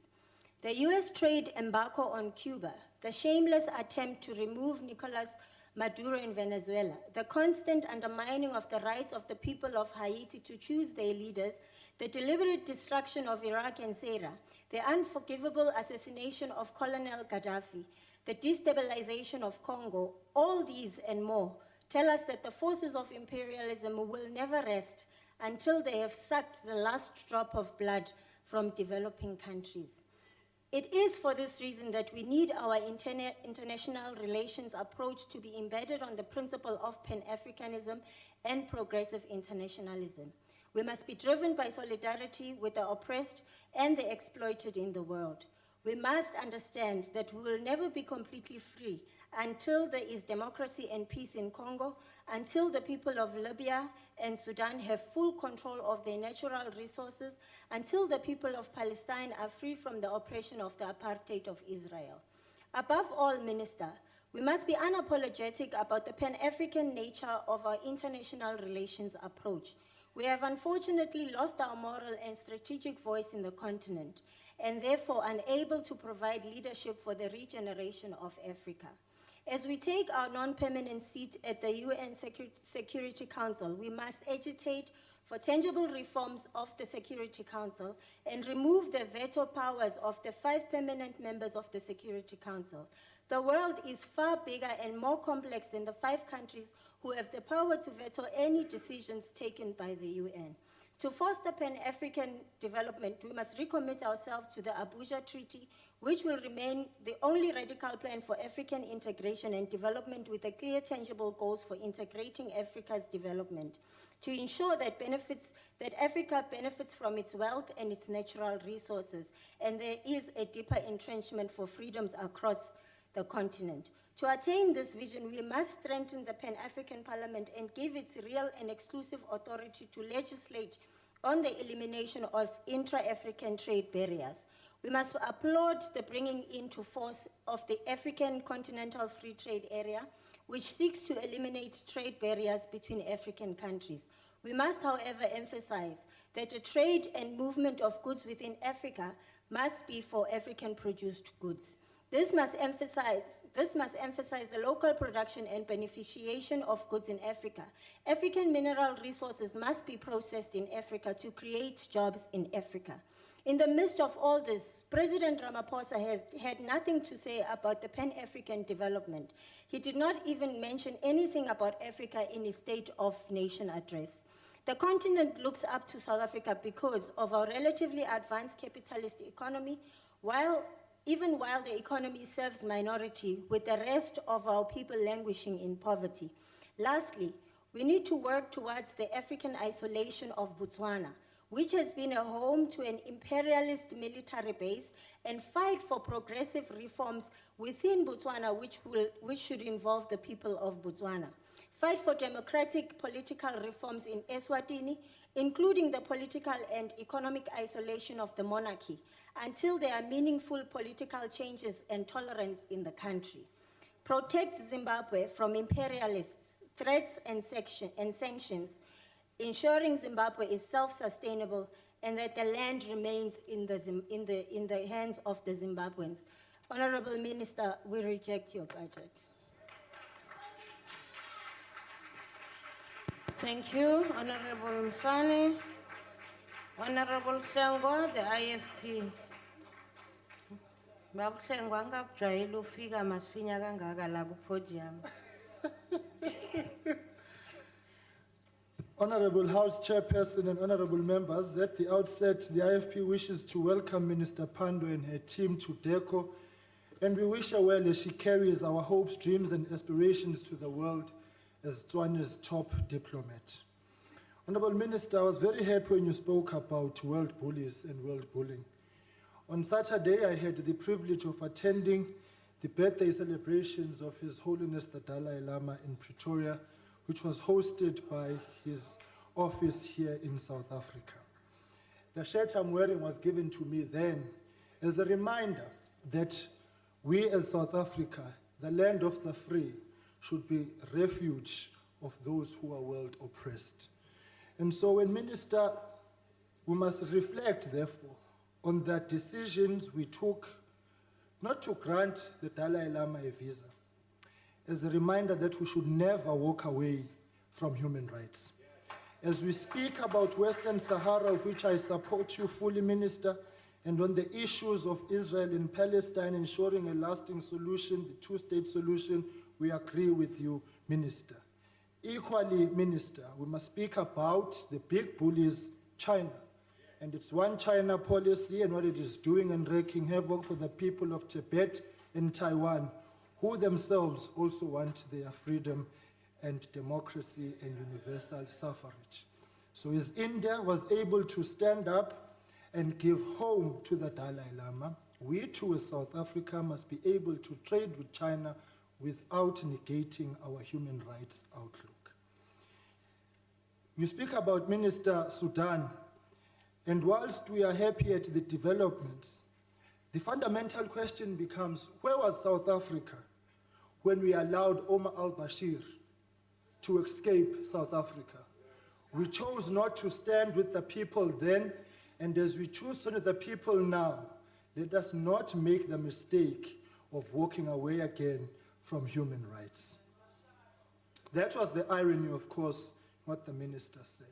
The US trade embargo on Cuba, the shameless attempt to remove Nicolas Maduro in Venezuela, the constant undermining of the rights of the people of Haiti to choose their leaders, the deliberate destruction of Iraq and Syria, the unforgivable assassination of Colonel Gaddafi, the destabilization of Congo, all these and more tell us that the forces of imperialism will never rest until they have sucked the last drop of blood from developing countries. It is for this reason that we need our international relations approach to be embedded on the principle of Pan-Africanism and progressive internationalism. We must be driven by solidarity with the oppressed and the exploited in the world. We must understand that we will never be completely free until there is democracy and peace in Congo, until the people of Libya and Sudan have full control of their natural resources, until the people of Palestine are free from the oppression of the apartheid of Israel. Above all, Minister, we must be unapologetic about the Pan-African nature of our international relations approach. We have unfortunately lost our moral and strategic voice in the continent, and therefore unable to provide leadership for the regeneration of Africa. As we take our non-permanent seat at the UN Security Council, we must agitate for tangible reforms of the Security Council and remove the veto powers of the 5 permanent members of the Security Council. The world is far bigger and more complex than the 5 countries who have the power to veto any decisions taken by the UN. To foster Pan-African development, we must recommit ourselves to the Abuja Treaty, which will remain the only radical plan for African integration and development with a clear, tangible goals for integrating Africa's development, to ensure that Africa benefits from its wealth and its natural resources, and there is a deeper entrenchment for freedoms across the continent. To attain this vision, we must strengthen the Pan-African Parliament and give it real and exclusive authority to legislate on the elimination of intra-African trade barriers. We must applaud the bringing into force of the African Continental Free Trade Area, which seeks to eliminate trade barriers between African countries. We must, however, emphasize that the trade and movement of goods within Africa must be for African-produced goods. This must emphasize the local production and beneficiation of goods in Africa. African mineral resources must be processed in Africa to create jobs in Africa. In the midst of all this, President Ramaphosa has had nothing to say about the Pan-African development. He did not even mention anything about Africa in his State of Nation address. The continent looks up to South Africa because of our relatively advanced capitalist economy, even while the economy serves minority, with the rest of our people languishing in poverty. Lastly, we need to work towards the African isolation of Botswana, which has been a home to an imperialist military base, and fight for progressive reforms within Botswana, which should involve the people of Botswana. Fight for democratic political reforms in Eswatini, including the political and economic isolation of the monarchy, until there are meaningful political changes and tolerance in the country. Protect Zimbabwe from imperialists, threats and sanctions, ensuring Zimbabwe is self-sustainable and that the land remains in the hands of the Zimbabweans. Honourable Minister, we reject your budget. Thank you, Honourable Msane. Honourable Shango, the IFP. Babu Shango, angakujwayeli ufika masinya kangaka la ku-podium. Honourable House Chairperson and honourable members, at the outset, the IFP wishes to welcome Minister Pando and her team to DECO, and we wish her well as she carries our hopes, dreams and aspirations to the world as Tswane's top diplomat. Honourable Minister, I was very happy when you spoke about world bullies and world bullying. On Saturday, I had the privilege of attending the birthday celebrations of His Holiness the Dalai Lama in Pretoria, which was hosted by his office here in South Africa. The shirt I'm wearing was given to me then as a reminder that we as South Africa, the land of the free, should be refuge of those who are world oppressed. And so when Minister, we must reflect therefore on the decisions we took not to grant the Dalai Lama a visa, as a reminder that we should never walk away from human rights. As we speak about Western Sahara, which I support you fully, Minister, and on the issues of Israel and Palestine, ensuring a lasting solution, the two-state solution, we agree with you, Minister. Equally, Minister, we must speak about the big bullies, China, and its one China policy and what it is doing and wreaking havoc for the people of Tibet and Taiwan, who themselves also want their freedom and democracy and universal suffrage. So as India was able to stand up and give home to the Dalai Lama, We too as South Africa must be able to trade with China without negating our human rights outlook. You speak about Minister Sudan, and whilst we are happy at the developments, the fundamental question becomes, where was South Africa when we allowed Omar al-Bashir to escape South Africa? We chose not to stand with the people then, and as we choose to stand with the people now, let us not make the mistake of walking away again from human rights. That was the irony, of course, what the minister said.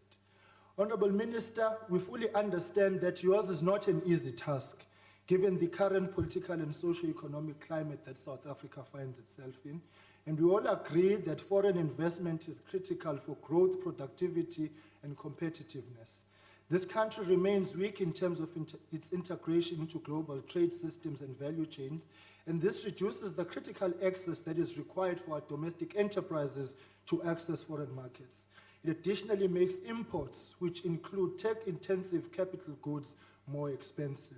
Honourable Minister, we fully understand that yours is not an easy task, given the current political and socio-economic climate that South Africa finds itself in. And we all agree that foreign investment is critical for growth, productivity, and competitiveness. This country remains weak in terms of its integration into global trade systems and value chains, and this reduces the critical access that is required for our domestic enterprises to access foreign markets. It additionally makes imports, which include tech-intensive capital goods, more expensive.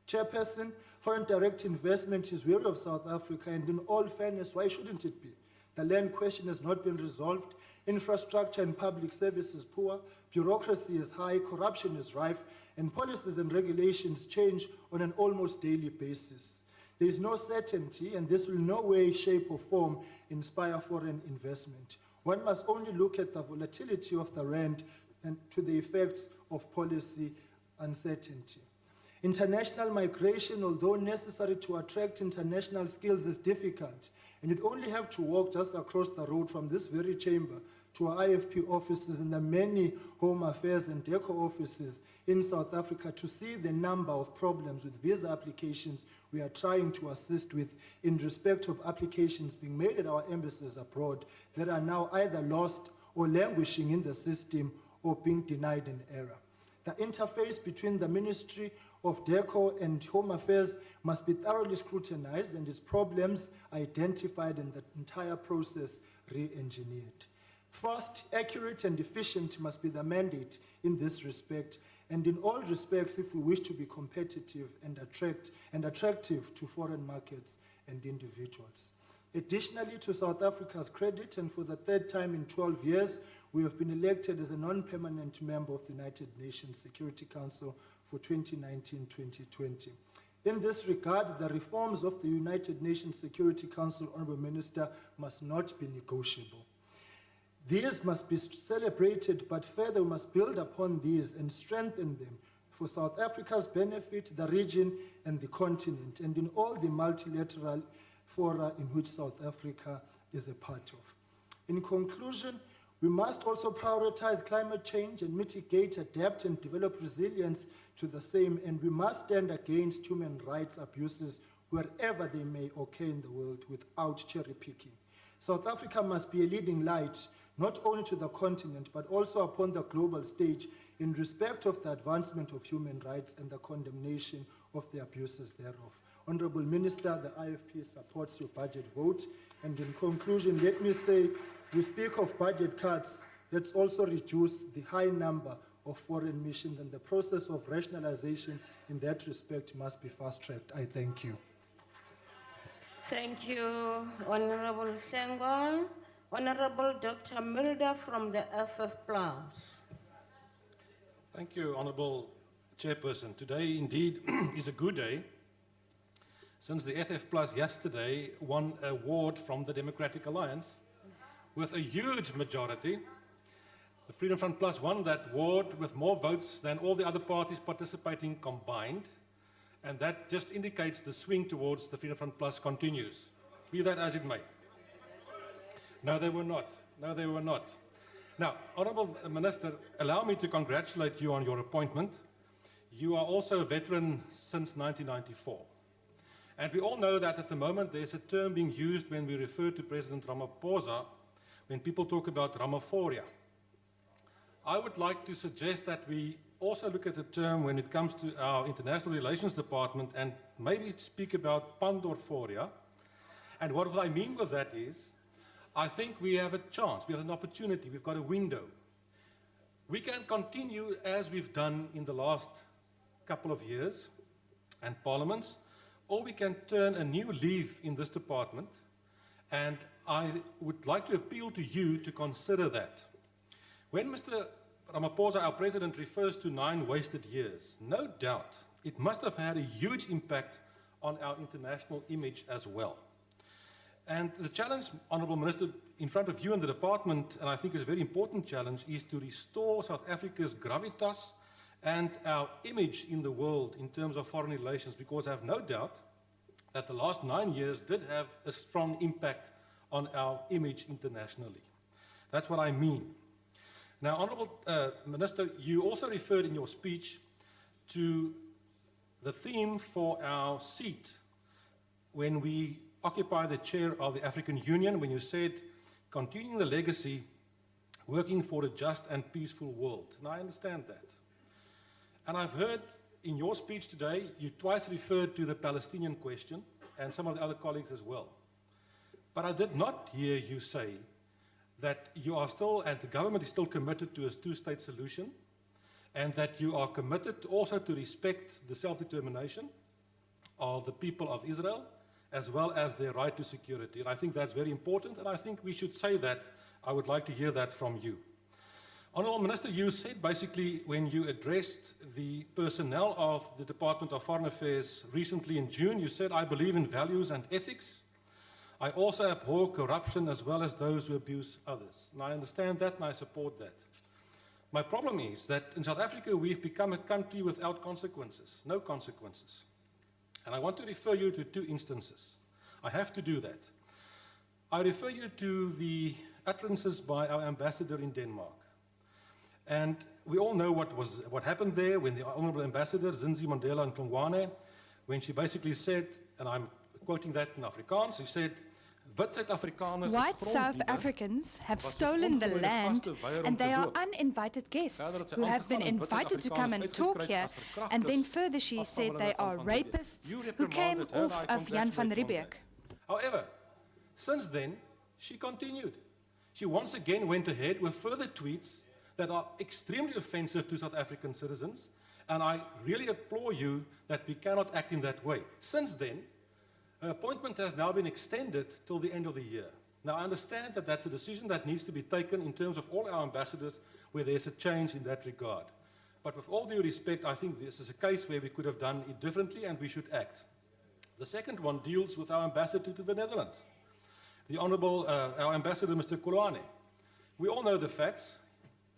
Chairperson, foreign direct investment is wary of South Africa, and in all fairness, why shouldn't it be? The land question has not been resolved, infrastructure and public services poor, bureaucracy is high, corruption is rife, and policies and regulations change on an almost daily basis. There is no certainty, and this will in no way, shape, or form inspire foreign investment. One must only look at the volatility of the rand and to the effects of policy uncertainty. International migration, although necessary to attract international skills, is difficult, and you'd only have to walk just across the road from this very chamber to our IFP offices and the many Home Affairs and DECO offices in South Africa to see the number of problems with visa applications we are trying to assist with in respect of applications being made at our embassies abroad that are now either lost or languishing in the system or being denied in error. The interface between the Ministry of DECO and Home Affairs must be thoroughly scrutinized and its problems identified and the entire process re-engineered. Fast, accurate, and efficient must be the mandate in this respect, and in all respects if we wish to be competitive and attractive to foreign markets and individuals. Additionally, to South Africa's credit, and for the third time in 12 years, we have been elected as a non-permanent member of the United Nations Security Council for 2019-2020. In this regard, the reforms of the United Nations Security Council, Honourable Minister, must not be negotiable. These must be celebrated, but further we must build upon these and strengthen them for South Africa's benefit, the region and the continent, and in all the multilateral fora in which South Africa is a part of. In conclusion, we must also prioritize climate change and mitigate, adapt, and develop resilience to the same, and we must stand against human rights abuses wherever they may occur in the world without cherry picking. South Africa must be a leading light, not only to the continent, but also upon the global stage in respect of the advancement of human rights and the condemnation of the abuses thereof. Honourable Minister, the IFP supports your budget vote. And in conclusion, let me say, we speak of budget cuts, let's also reduce the high number of foreign missions, and the process of rationalization in that respect must be fast-tracked. I thank you. Thank you, Honourable Sengwa. Honourable Dr. Mulder from the FF+. Thank you, Honourable Chairperson. Today indeed is a good day, since the FF+ yesterday won an award from the Democratic Alliance with a huge majority. The Freedom Front Plus won that award with more votes than all the other parties participating combined, and that just indicates the swing towards the Freedom Front Plus continues, be that as it may. No, they were not. No, they were not. Now, Honourable Minister, allow me to congratulate you on your appointment. You are also a veteran since 1994. And we all know that at the moment there's a term being used when we refer to President Ramaphosa, when people talk about Ramaphoria. I would like to suggest that we also look at the term when it comes to our International Relations Department and maybe speak about Pandorphoria. And what I mean with that is, I think we have a chance, we have an opportunity, we've got a window. We can continue as we've done in the last couple of years and parliaments or we can turn a new leaf in this department, and I would like to appeal to you to consider that. When Mr. Ramaphosa, our president, refers to 9 wasted years, no doubt it must have had a huge impact on our international image as well. And the challenge, Honourable Minister, in front of you and the department, and I think is a very important challenge, is to restore South Africa's gravitas and our image in the world in terms of foreign relations, because I have no doubt that the last 9 years did have a strong impact on our image internationally. That's what I mean. Now, Honourable Minister, you also referred in your speech to the theme for our seat when we occupy the chair of the African Union, when you said, continuing the legacy, working for a just and peaceful world. And I understand that. And I've heard in your speech today, you twice referred to the Palestinian question, and some of the other colleagues as well. But I did not hear you say that you are still, and the government is still committed to a 2-state solution, and that you are committed also to respect the self-determination of the people of Israel, as well as their right to security. And I think that's very important, and I think we should say that. I would like to hear that from you. Honourable Minister, you said basically when you addressed the personnel of the Department of Foreign Affairs recently in June, you said, I believe in values and ethics. I also abhor corruption as well as those who abuse others. And I understand that and I support that. My problem is that in South Africa we've become a country without consequences, no consequences. And I want to refer you to 2 instances. I have to do that. I refer you to the utterances by our ambassador in Denmark. And we all know what happened there when the Honourable Ambassador, Zinzi Mandela Ntongwane, when she basically said, and I'm quoting that in Afrikaans, she said, White South Africans have stolen the land and they are uninvited guests who have been invited to come and talk here. And then further she said they are rapists who came off of Jan van Riebeeck. However, since then, she continued. She once again went ahead with further tweets that are extremely offensive to South African citizens, and I really implore you that we cannot act in that way. Since then, her appointment has now been extended till the end of the year. Now, I understand that that's a decision that needs to be taken in terms of all our ambassadors where there's a change in that regard. But with all due respect, I think this is a case where we could have done it differently and we should act. The second one deals with our ambassador to the Netherlands, the Honourable, our ambassador, Mr. Kolwane. We all know the facts.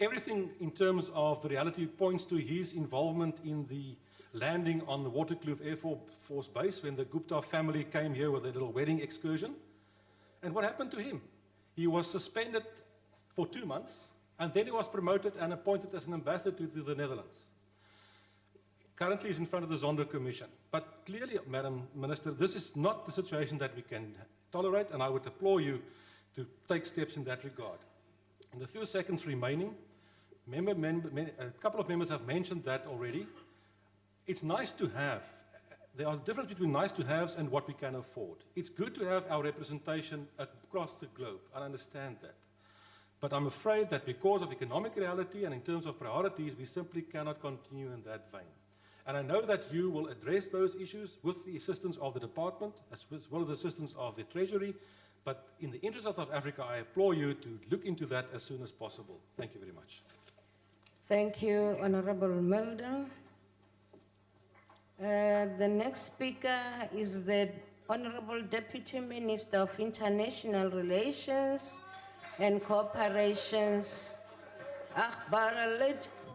Everything in terms of the reality points to his involvement in the landing on the Waterkloof Air Force Base when the Gupta family came here with a little wedding excursion. And what happened to him? He was suspended for 2 months, and then he was promoted and appointed as an ambassador to the Netherlands. Currently he's in front of the Zondo Commission. But clearly, Madam Minister, this is not the situation that we can tolerate, and I would implore you to take steps in that regard. In the few seconds remaining, a couple of members have mentioned that already. It's nice to have. There are differences between nice to haves and what we can afford. It's good to have our representation across the globe. I understand that. But I'm afraid that because of economic reality and in terms of priorities, we simply cannot continue in that vein. And I know that you will address those issues with the assistance of the department, as well as the assistance of the Treasury. But in the interest of South Africa, I implore you to look into that as soon as possible. Thank you very much. Thank you, Honourable Mulder. The next speaker is the Honourable Deputy Minister of International Relations and Cooperations,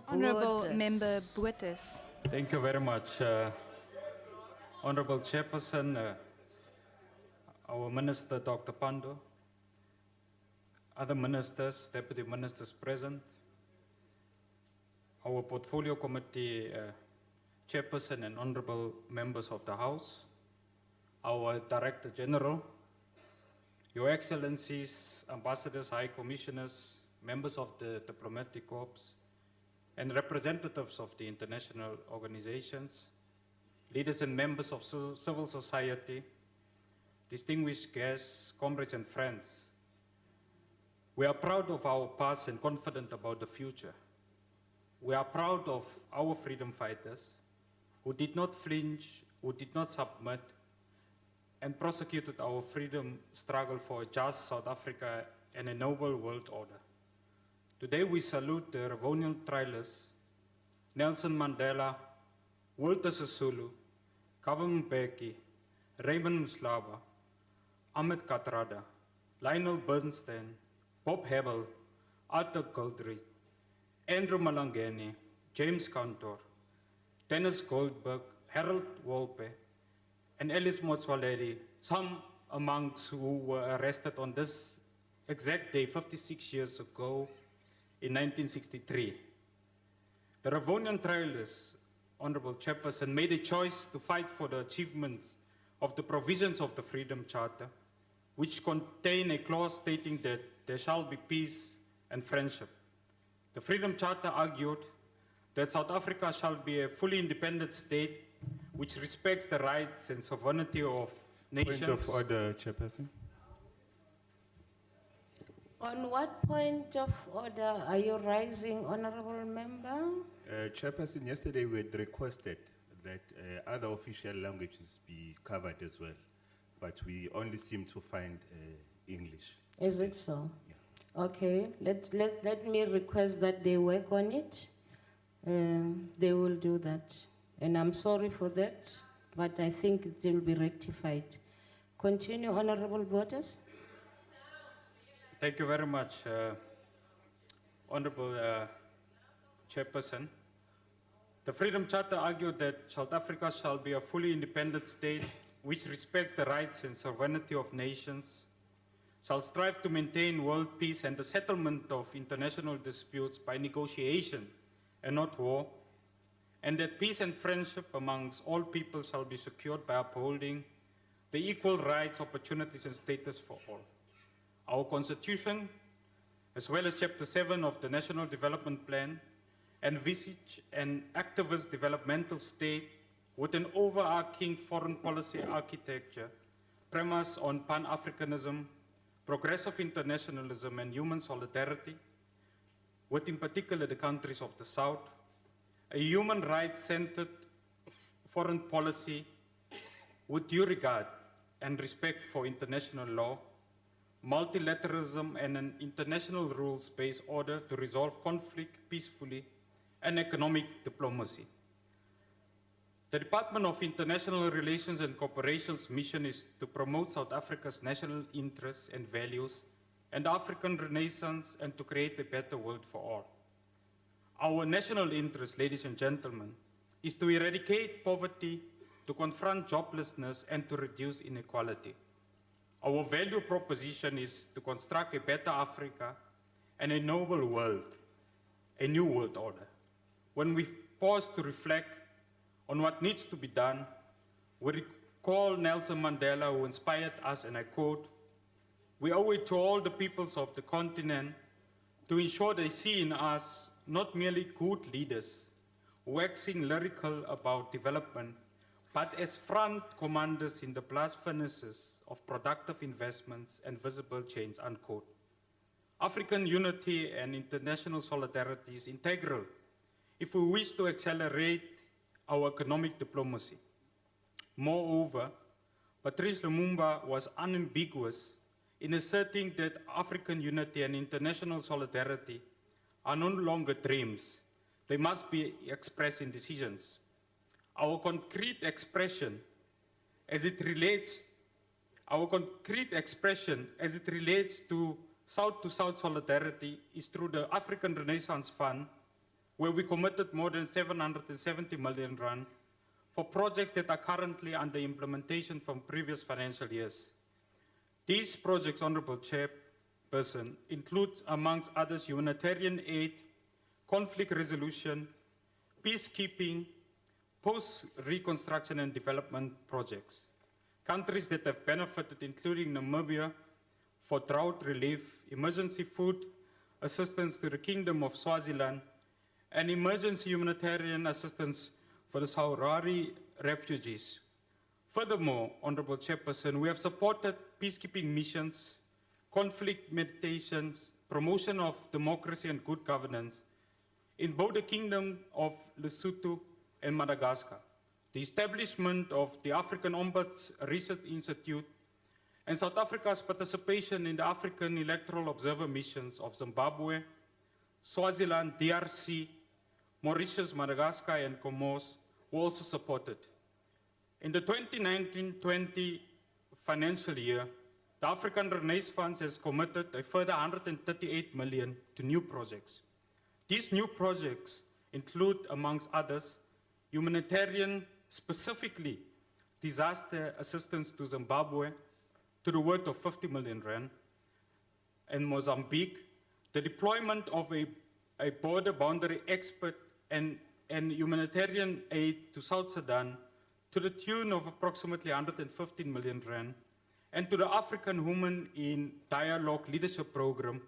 Honourable Member Botha. Thank you very much. Honourable Chairperson, our Minister, Dr. Pandor, other ministers, deputy ministers present, our Portfolio Committee Chairperson and honourable members of the House, our Director General, Your Excellencies, Ambassadors, High Commissioners, members of the Diplomatic Corps, and representatives of the international organizations, leaders and members of civil society, distinguished guests, comrades and friends. We are proud of our past and confident about the future. We are proud of our freedom fighters who did not flinch, who did not submit, and prosecuted our freedom struggle for a just South Africa and a noble world order. Today we salute the Revolutionary Trailers, Nelson Mandela, Walter Sisulu, Govan Mbeki, Raymond Mhlaba, Ahmed Kathrada, Lionel Bernstein, Bob Hebel, Arthur Goldrich, Andrew Malangeni, James Cantor, Dennis Goldberg, Harold Wolpe, and Ellis Motsoaledi, some amongst who were arrested on this exact day 56 years ago in 1963. The Revolutionary Trailers, Honourable Chairperson, made a choice to fight for the achievements of the provisions of the Freedom Charter, which contain a clause stating that there shall be peace and friendship. The Freedom Charter argued that South Africa shall be a fully independent state which respects the rights and sovereignty of nations. Point of order, Chairperson. On what point of order are you rising, Honourable Member? Chairperson, yesterday we had requested that other official languages be covered as well, but we only seem to find English. Is it so? Yeah. Okay, let me request that they work on it. They will do that. And I'm sorry for that, but I think it will be rectified. Continue, Honourable Borders. Thank you very much, Honourable Chairperson. The Freedom Charter argued that South Africa shall be a fully independent state which respects the rights and sovereignty of nations, shall strive to maintain world peace and the settlement of international disputes by negotiation and not war, and that peace and friendship amongst all people shall be secured by upholding the equal rights, opportunities, and status for all. Our Constitution, as well as Chapter 7 of the National Development Plan, envisage an activist developmental state with an overarching foreign policy architecture premised on Pan-Africanism, progressive internationalism, and human solidarity, with in particular the countries of the South, a human rights-centered foreign policy with due regard and respect for international law, multilateralism, and an international rules-based order to resolve conflict peacefully, and economic diplomacy. The Department of International Relations and Cooperation's mission is to promote South Africa's national interests and values and the African Renaissance, and to create a better world for all. Our national interest, ladies and gentlemen, is to eradicate poverty, to confront joblessness, and to reduce inequality. Our value proposition is to construct a better Africa and a noble world, a new world order. When we pause to reflect on what needs to be done, we recall Nelson Mandela, who inspired us, and I quote, "We owe it to all the peoples of the continent to ensure they see in us not merely good leaders, waxing lyrical about development, but as front commanders in the blast furnaces of productive investments and visible change," unquote. African unity and international solidarity is integral if we wish to accelerate our economic diplomacy. Moreover, Patrice Lumumba was unambiguous in asserting that African unity and international solidarity are no longer dreams. They must be expressed in decisions. Our concrete expression as it relates to South solidarity is through the African Renaissance Fund, where we committed more than 770 million rand for projects that are currently under implementation from previous financial years. These projects, Honourable Chairperson, include, amongst others, humanitarian aid, conflict resolution, peacekeeping, post-reconstruction and development projects. Countries that have benefited, including Namibia, for drought relief, emergency food assistance to the Kingdom of Swaziland, and emergency humanitarian assistance for the Sahrawi refugees. Furthermore, Honourable Chairperson, we have supported peacekeeping missions, conflict meditations, promotion of democracy and good governance in both the Kingdom of Lesotho and Madagascar. the establishment of the African Ombuds Research Institute, and South Africa's participation in the African Electoral Observer Missions of Zimbabwe, Swaziland, DRC, Mauritius, Madagascar, and Comoros were also supported. In the 2019-20 financial year, the African Renaissance Fund has committed a further 138 million to new projects. These new projects include, amongst others, humanitarian, specifically disaster assistance to Zimbabwe, to the worth of 50 million rand, and Mozambique, the deployment of a border boundary expert and humanitarian aid to South Sudan to the tune of approximately 115 million rand, and to the African Women in Dialogue Leadership Program,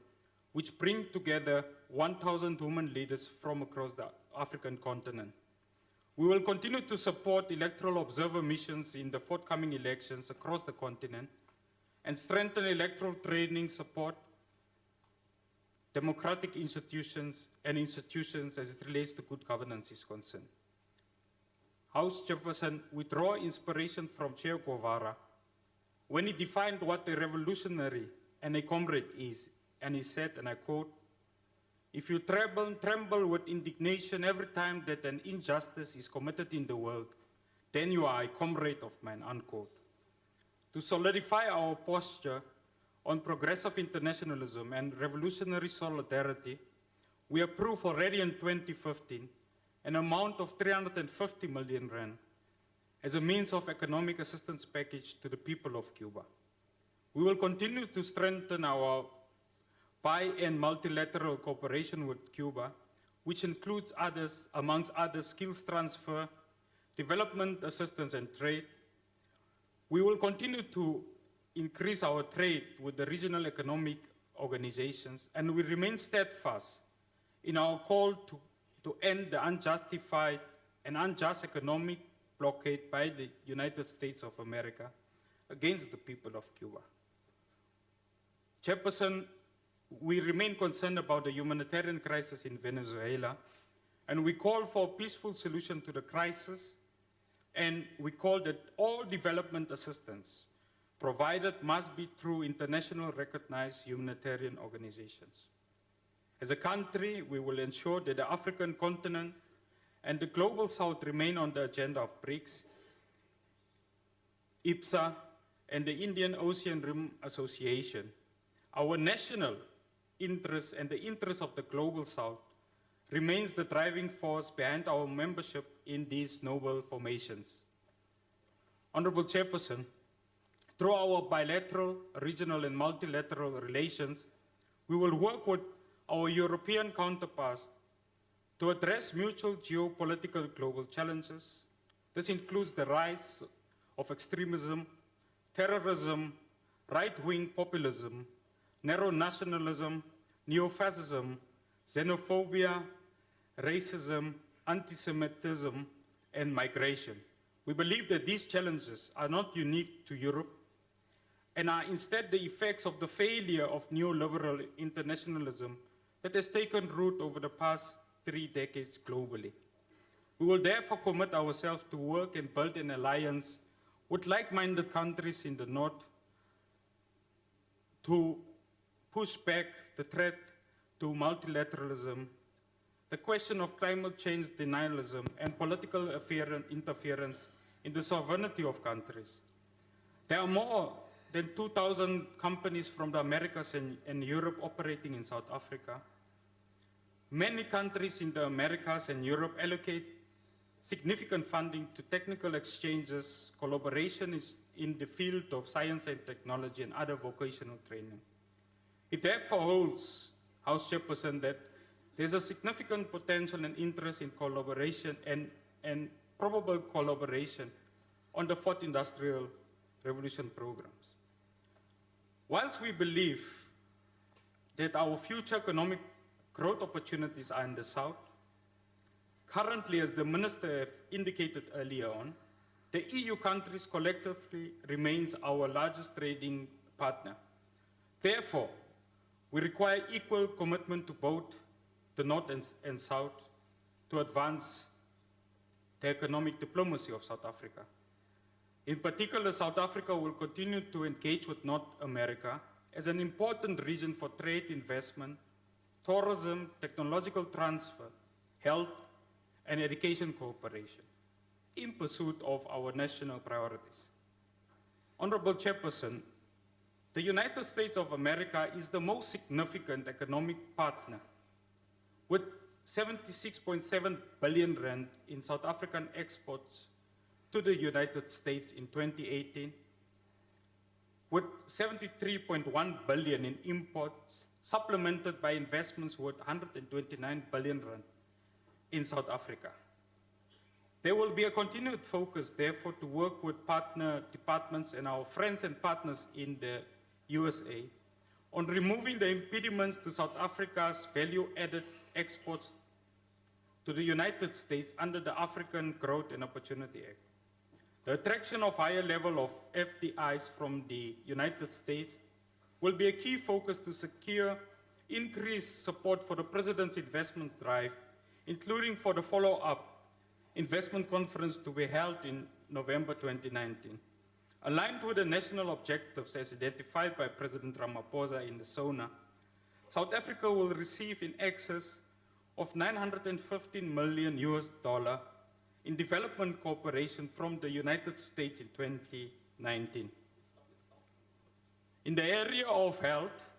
which bring together 1,000 women leaders from across the African continent. We will continue to support electoral observer missions in the forthcoming elections across the continent and strengthen electoral training support, democratic institutions, and institutions as it relates to good governance is concerned. House Chairperson, we draw inspiration from Che Guevara when he defined what a revolutionary and a comrade is, and he said, and I quote, "If you tremble with indignation every time that an injustice is committed in the world, then you are a comrade of mine," unquote. To solidify our posture on progressive internationalism and revolutionary solidarity, we approved already in 2015 an amount of 350 million rand as a means of economic assistance package to the people of Cuba. We will continue to strengthen our bi- and multilateral cooperation with Cuba, which includes others, amongst others, skills transfer, development assistance and trade. We will continue to increase our trade with the regional economic organizations, and we remain steadfast in our call to end the unjustified and unjust economic blockade by the United States of America against the people of Cuba. Chairperson, we remain concerned about the humanitarian crisis in Venezuela, and we call for a peaceful solution to the crisis, and we call that all development assistance provided must be through international recognized humanitarian organizations. As a country, we will ensure that the African continent and the global South remain on the agenda of BRICS, IPSA, and the Indian Ocean Rim Association. Our national interest and the interest of the global South remains the driving force behind our membership in these noble formations. Honourable Chairperson, through our bilateral, regional, and multilateral relations, we will work with our European counterparts to address mutual geopolitical global challenges. This includes the rise of extremism, terrorism, right-wing populism, narrow nationalism, neo-fascism, xenophobia, racism, anti-Semitism, and migration. We believe that these challenges are not unique to Europe and are instead the effects of the failure of neoliberal internationalism that has taken root over the past 3 decades globally. We will therefore commit ourselves to work and build an alliance with like-minded countries in the North to push back the threat to multilateralism, the question of climate change denialism, and political interference in the sovereignty of countries. There are more than 2,000 companies from the Americas and Europe operating in South Africa. Many countries in the Americas and Europe allocate significant funding to technical exchanges, collaboration in the field of science and technology, and other vocational training. It therefore holds, House Chairperson, that there's a significant potential and interest in collaboration and probable collaboration on the Fourth Industrial Revolution programs. Whilst we believe that our future economic growth opportunities are in the South, currently, as the Minister have indicated earlier on, the EU countries collectively remains our largest trading partner. Therefore, we require equal commitment to both the North and South to advance the economic diplomacy of South Africa. In particular, South Africa will continue to engage with North America as an important region for trade, investment, tourism, technological transfer, health, and education cooperation in pursuit of our national priorities. Honourable Chairperson, the United States of America is the most significant economic partner with 76.7 billion rand in South African exports to the United States in 2018, with 73.1 billion in imports, supplemented by investments worth 129 billion rand in South Africa. There will be a continued focus, therefore, to work with partner departments and our friends and partners in the USA on removing the impediments to South Africa's value-added exports to the United States under the African Growth and Opportunity Act. The attraction of higher level of FDIs from the United States will be a key focus to secure increased support for the President's investments drive, including for the follow-up investment conference to be held in November 2019. Aligned with the national objectives as identified by President Ramaphosa in the SONA, South Africa will receive in excess of $915 million in development cooperation from the United States in 2019. In the area of health,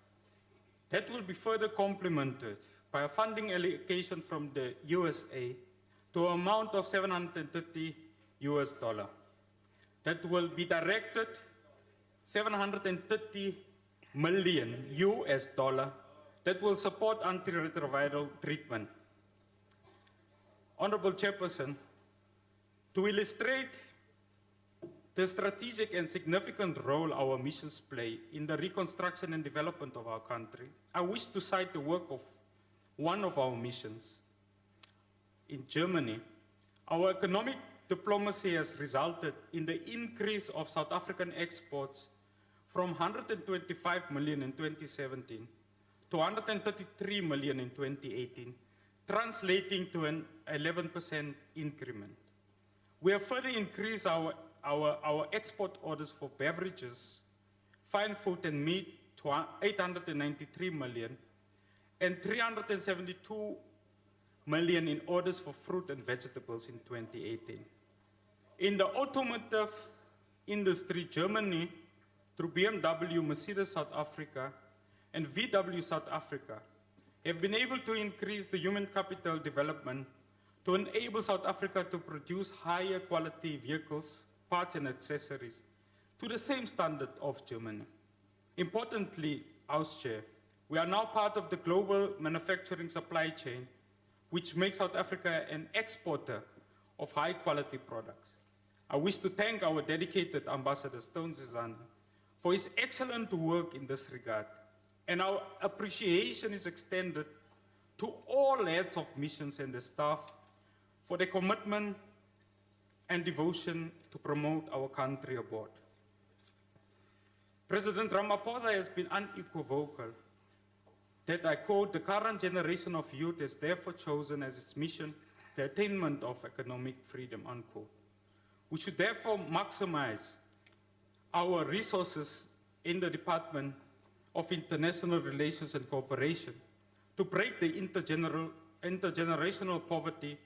that will be further complemented by a funding allocation from the USA to an amount of $730 that will be directed $730 million that will support antiretroviral treatment. Honourable Chairperson, to illustrate the strategic and significant role our missions play in the reconstruction and development of our country, I wish to cite the work of one of our missions. In Germany, our economic diplomacy has resulted in the increase of South African exports from 125 million in 2017 to 133 million in 2018, translating to an 11% increment. We have further increased our export orders for beverages, fine food and meat to 893 million and 372 million in orders for fruit and vegetables in 2018. In the automotive industry, Germany, through BMW, Mercedes South Africa, and VW South Africa, have been able to increase the human capital development to enable South Africa to produce higher quality vehicles, parts and accessories to the same standard of Germany. Importantly, House Chair, we are now part of the global manufacturing supply chain, which makes South Africa an exporter of high quality products. I wish to thank our dedicated Ambassador Stone Zizana for his excellent work in this regard, and our appreciation is extended to all heads of missions and the staff for their commitment and devotion to promote our country abroad. President Ramaphosa has been unequivocal that, I quote, the current generation of youth has therefore chosen as its mission the attainment of economic freedom, unquote. We should therefore maximize our resources in the Department of International Relations and Cooperation to break the intergenerational poverty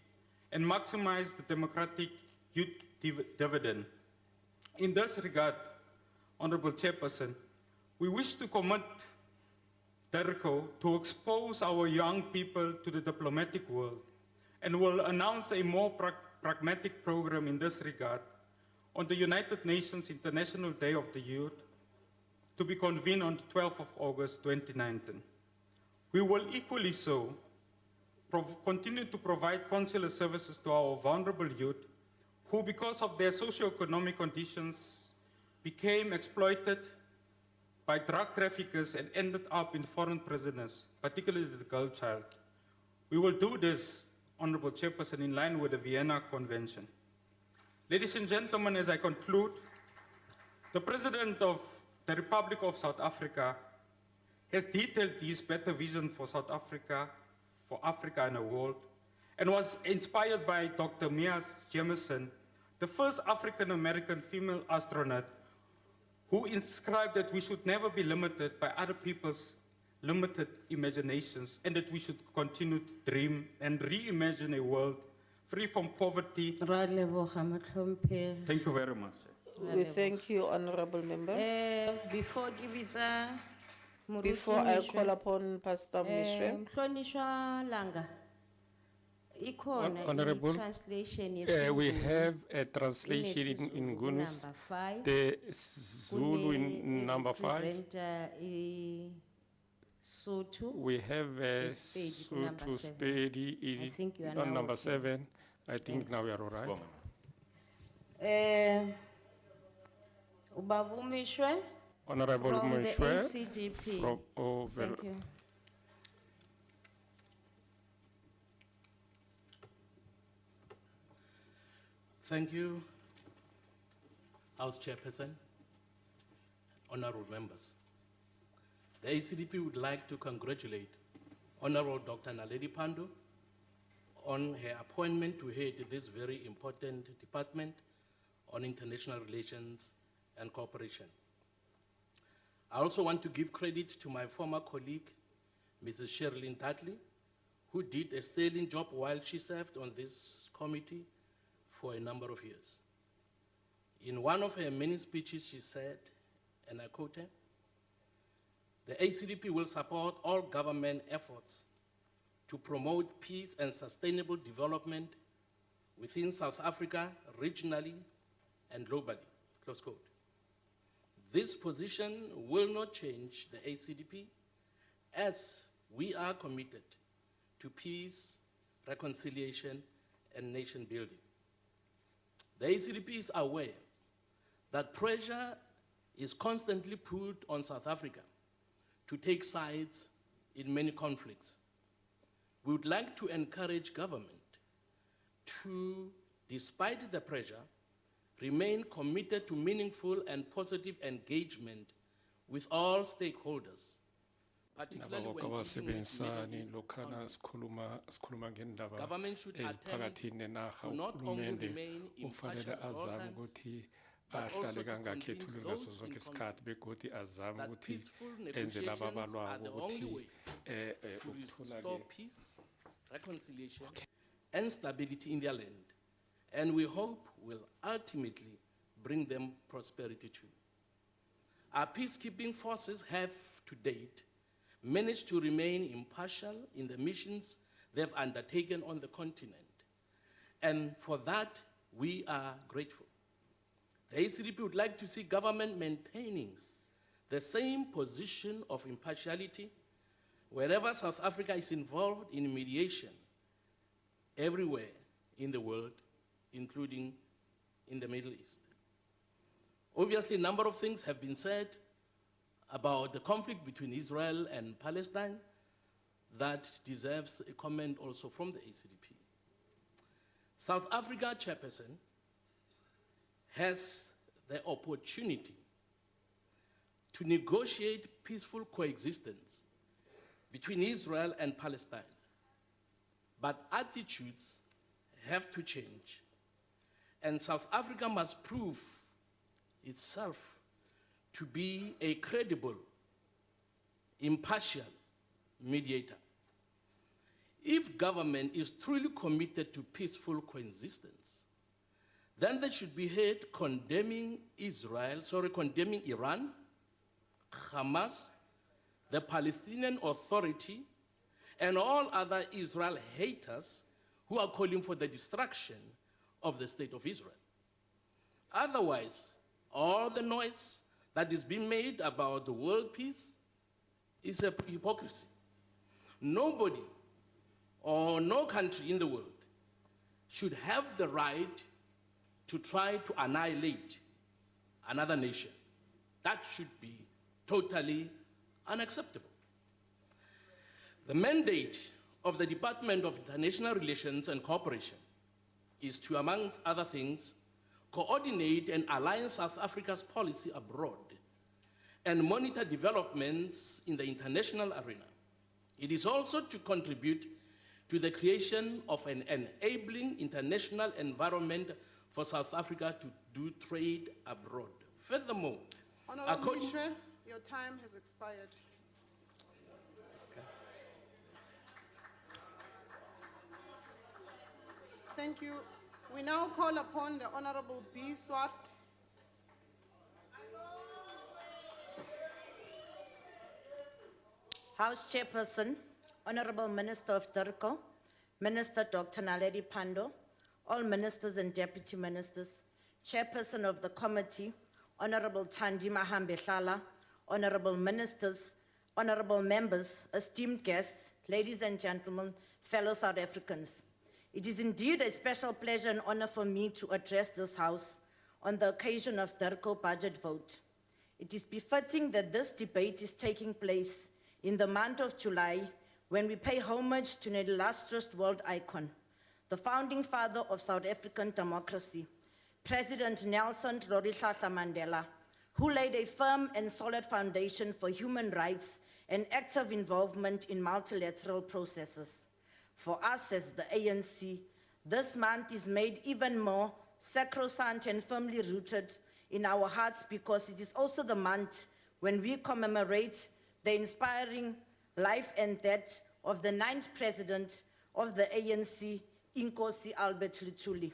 and maximize the democratic youth dividend. In this regard, Honourable Chairperson, we wish to commit DERCO to expose our young people to the diplomatic world and will announce a more pragmatic program in this regard on the United Nations International Day of the Youth to be convened on the 12th of August 2019. We will equally so continue to provide consular services to our vulnerable youth who, because of their socioeconomic conditions, became exploited by drug traffickers and ended up in foreign prisoners, particularly the girl child. We will do this, Honourable Chairperson, in line with the Vienna Convention. Ladies and gentlemen, as I conclude, the President of the Republic of South Africa has detailed his better vision for South Africa, for Africa and the world, and was inspired by Dr. Mia Jameson, the first African-American female astronaut who inscribed that we should never be limited by other people's limited imaginations and that we should continue to dream and reimagine a world free from poverty. Thank you very much. We thank you, honorable member. Before give it Before I call upon Pastor Mishwe, Mhlonishwa Langa. Ikhona Honourable, translation we have a translation in Gunus, number 5. the Zulu in number 5. Sotho. We have a Spade, number Sotho 7. Spade I think you are on now number okay. 7. I think Thanks. now we are all right. Ubabu Mishwe Honourable from the Mishwe ACDP. from over. Thank you. Thank you, House Chairperson, honorable members. The ACDP would like to congratulate Honorable Dr. Naledi Pandor on her appointment to head this very important department on international relations and cooperation. I also want to give credit to my former colleague, Mrs. Sherilyn Dudley, who did a sterling job while she served on this committee for a number of years. In one of her many speeches, she said, and I quote her, "The ACDP will support all government efforts to promote peace and sustainable development within South Africa, regionally and globally," close quote. This position will not change the ACDP as we are committed to peace, reconciliation, and nation building. The ACDP is aware that pressure is constantly put on South Africa to take sides in many conflicts. We would like to encourage government to, despite the pressure, remain committed to meaningful and positive engagement with all stakeholders, particularly when dealing with Middle East conflicts. Government should attempt to not only remain impartial at all times, but also to convince those in conflict that peaceful negotiations are the only way to restore peace, reconciliation, and stability in their land, and we hope will ultimately bring them prosperity too. Our peacekeeping forces have, to date, managed to remain impartial in the missions they've undertaken on the continent, and for that, we are grateful. The ACDP would like to see government maintaining the same position of impartiality wherever South Africa is involved in mediation everywhere in the world, including in the Middle East. Obviously, a number of things have been said about the conflict between Israel and Palestine that deserves a comment also from the ACDP. South Africa, Chairperson, has the opportunity to negotiate peaceful coexistence between Israel and Palestine. But attitudes have to change, and South Africa must prove itself to be a credible, impartial mediator. If government is truly committed to peaceful coexistence, then they should be heard condemning Iran, Hamas, the Palestinian Authority, and all other Israel haters who are calling for the destruction of the state of Israel. Otherwise, all the noise that is being made about the world peace is a hypocrisy. Nobody or no country in the world should have the right to try to annihilate another nation. That should be totally unacceptable. The mandate of the Department of International Relations and Cooperation is to, among other things, coordinate and align South Africa's policy abroad and monitor developments in the international arena. It is also to contribute to to the creation of an enabling international environment for South Africa to do trade abroad. Furthermore, Honourable according- Minister, your time has expired. Thank you. We now call upon the Honourable B. Swart. House Chairperson, Honourable Minister of Turko, Minister Dr. Naledi Pandor, all ministers and deputy ministers, Chairperson of the committee, Honourable Thandi Mahambe-Hlala, Honourable ministers, honourable members, esteemed guests, ladies and gentlemen, fellow South Africans. It is indeed a special pleasure and honour for me to address this House on the occasion of Turko budget vote. It is befitting that this debate is taking place in the month of July, when we pay homage to an illustrious world icon, the founding father of South African democracy, President Nelson Rolihlahla Mandela, who laid a firm and solid foundation for human rights and active involvement in multilateral processes. For us as the ANC, this month is made even more sacrosanct and firmly rooted in our hearts because it is also the month when we commemorate the inspiring life and death of the 9th president of the ANC, Inkosi Albert Luthuli.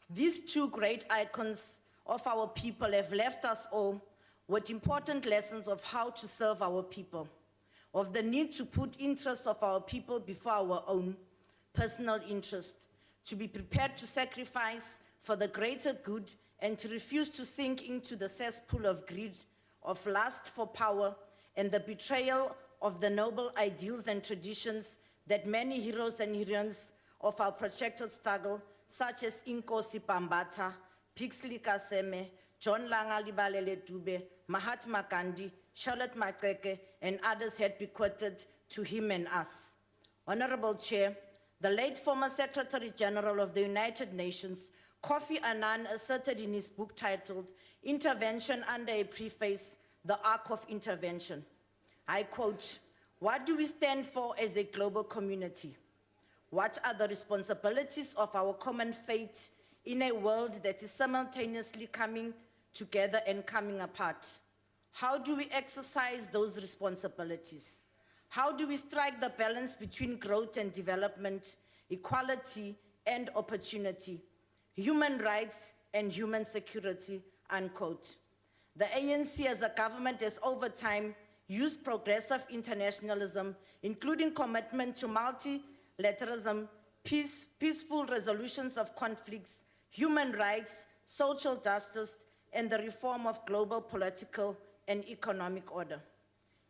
These two great icons of our people have left us all with important lessons of how to serve our people, of the need to put interests of our people before our own personal interest, to be prepared to sacrifice for the greater good and to refuse to sink into the cesspool of greed, of lust for power, and the betrayal of the noble ideals and traditions that many heroes and heroines of our protracted struggle, such as Inkosi Pambata, Pixley Kaseme, John Langa Libalele Dube, Mahatma Gandhi, Charlotte Maxeke, and others had bequeathed to him and us. Honourable Chair, the late former Secretary General of the United Nations, Kofi Annan, asserted in his book titled Intervention under a Preface, The Arc of Intervention. I quote, "What do we stand for as a global community? What are the responsibilities of our common fate in a world that is simultaneously coming together and coming apart? How do we exercise those responsibilities? How do we strike the balance between growth and development, equality and opportunity, human rights and human security," unquote. The ANC as a government has over time used progressive internationalism, including commitment to multilateralism, peaceful resolutions of conflicts, human rights, social justice, and the reform of global political and economic order.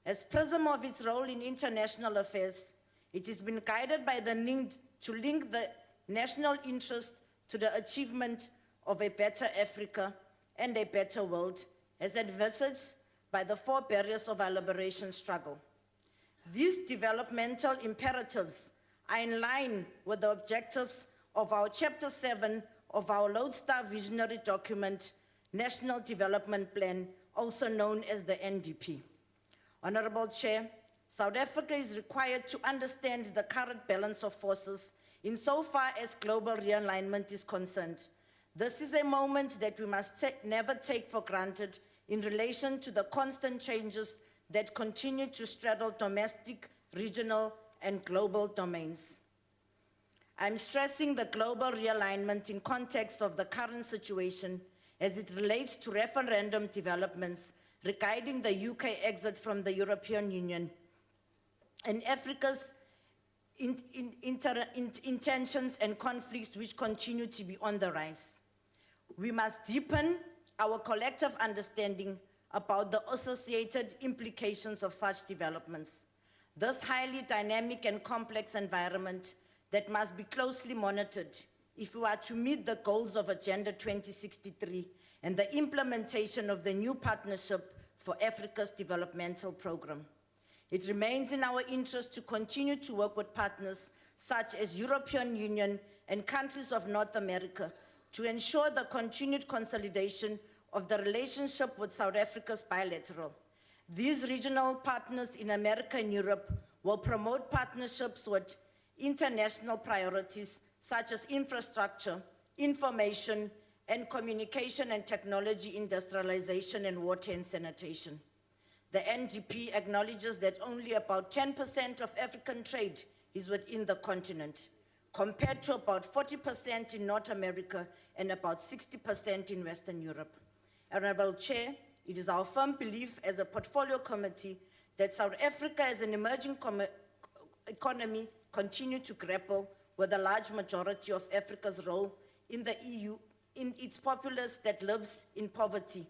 As prism of its role in international affairs, it has been guided by the need to link the national interest to the achievement of a better Africa and a better world, as envisaged by the 4 barriers of our liberation struggle. These developmental imperatives are in line with the objectives of our Chapter 7 of our Lodestar Visionary Document, National Development Plan, also known as the NDP. Honourable Chair, South Africa is required to understand the current balance of forces insofar as global realignment is concerned. This is a moment that we must never take for granted in relation to the constant changes that continue to straddle domestic, regional, and global domains. I'm stressing the global realignment in context of the current situation as it relates to referendum developments regarding the UK exit from the European Union and Africa's intentions and conflicts which continue to be on the rise. We must deepen our collective understanding about the associated implications of such developments. This highly dynamic and complex environment that must be closely monitored if we are to meet the goals of Agenda 2063 and the implementation of the new Partnership for Africa's Developmental Program. It remains in our interest to continue to work with partners such as European Union and countries of North America to ensure the continued consolidation of the relationship with South Africa's bilateral. These regional partners in America and Europe will promote partnerships with international priorities such as infrastructure, information, and communication and technology industrialization and water and sanitation. The NDP acknowledges that only about 10% of African trade is within the continent, compared to about 40% in North America and about 60% in Western Europe. Honourable Chair, it is our firm belief as a portfolio committee that South Africa as an emerging economy continue to grapple with the large majority of Africa's role in the EU, in its populace that lives in poverty.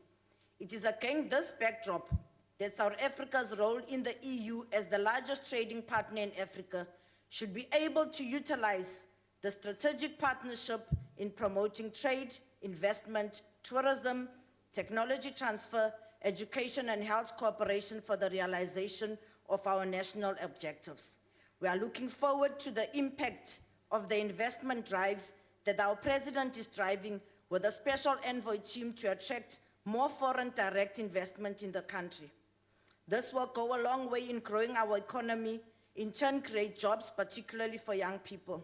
It is against this backdrop that South Africa's role in the EU as the largest trading partner in Africa should be able to utilize the strategic partnership in promoting trade, investment, tourism, technology transfer, education and health cooperation for the realization of our national objectives. We are looking forward to the impact of the investment drive that our president is driving with a special envoy team to attract more foreign direct investment in the country. This will go a long way in growing our economy, in turn create jobs, particularly for young people.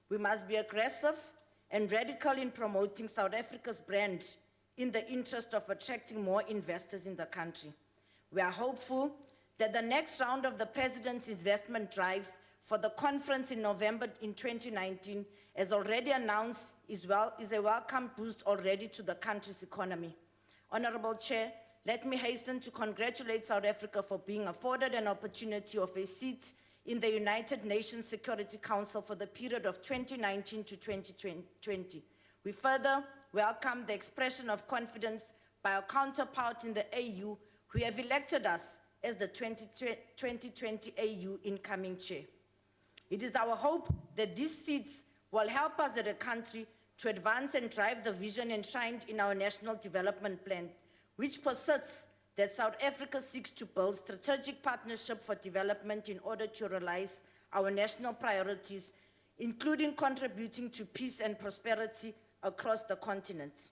We must be aggressive and radical in promoting South Africa's brand in the interest of attracting more investors in the country. We are hopeful that the next round of the President's investment drive for the conference in November in 2019, as already announced, is a welcome boost already to the country's economy. Honourable Chair, let me hasten to congratulate South Africa for being afforded an opportunity of a seat in the United Nations Security Council for the period of 2019 to 2020. We further welcome the expression of confidence by our counterpart in the AU who have elected us as the 2020 AU incoming chair. It is our hope that these seats will help us as a country to advance and drive the vision enshrined in our National Development Plan, which posits that South Africa seeks to build strategic partnership for development in order to realize our national priorities, including contributing to peace and prosperity across the continent.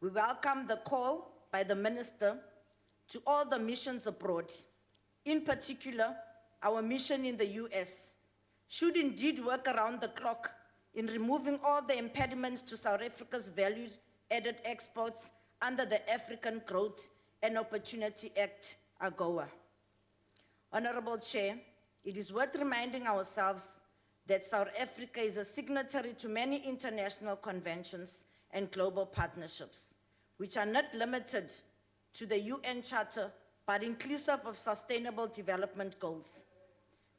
We welcome the call by the Minister to all the missions abroad, in particular, our mission in the US, should indeed work around the clock in removing all the impediments to South Africa's value-added exports under the African Growth and Opportunity Act, AGOA. Honourable Chair, it is worth reminding ourselves that South Africa is a signatory to many international conventions and global partnerships, which are not limited to the UN Charter, but inclusive of sustainable development goals.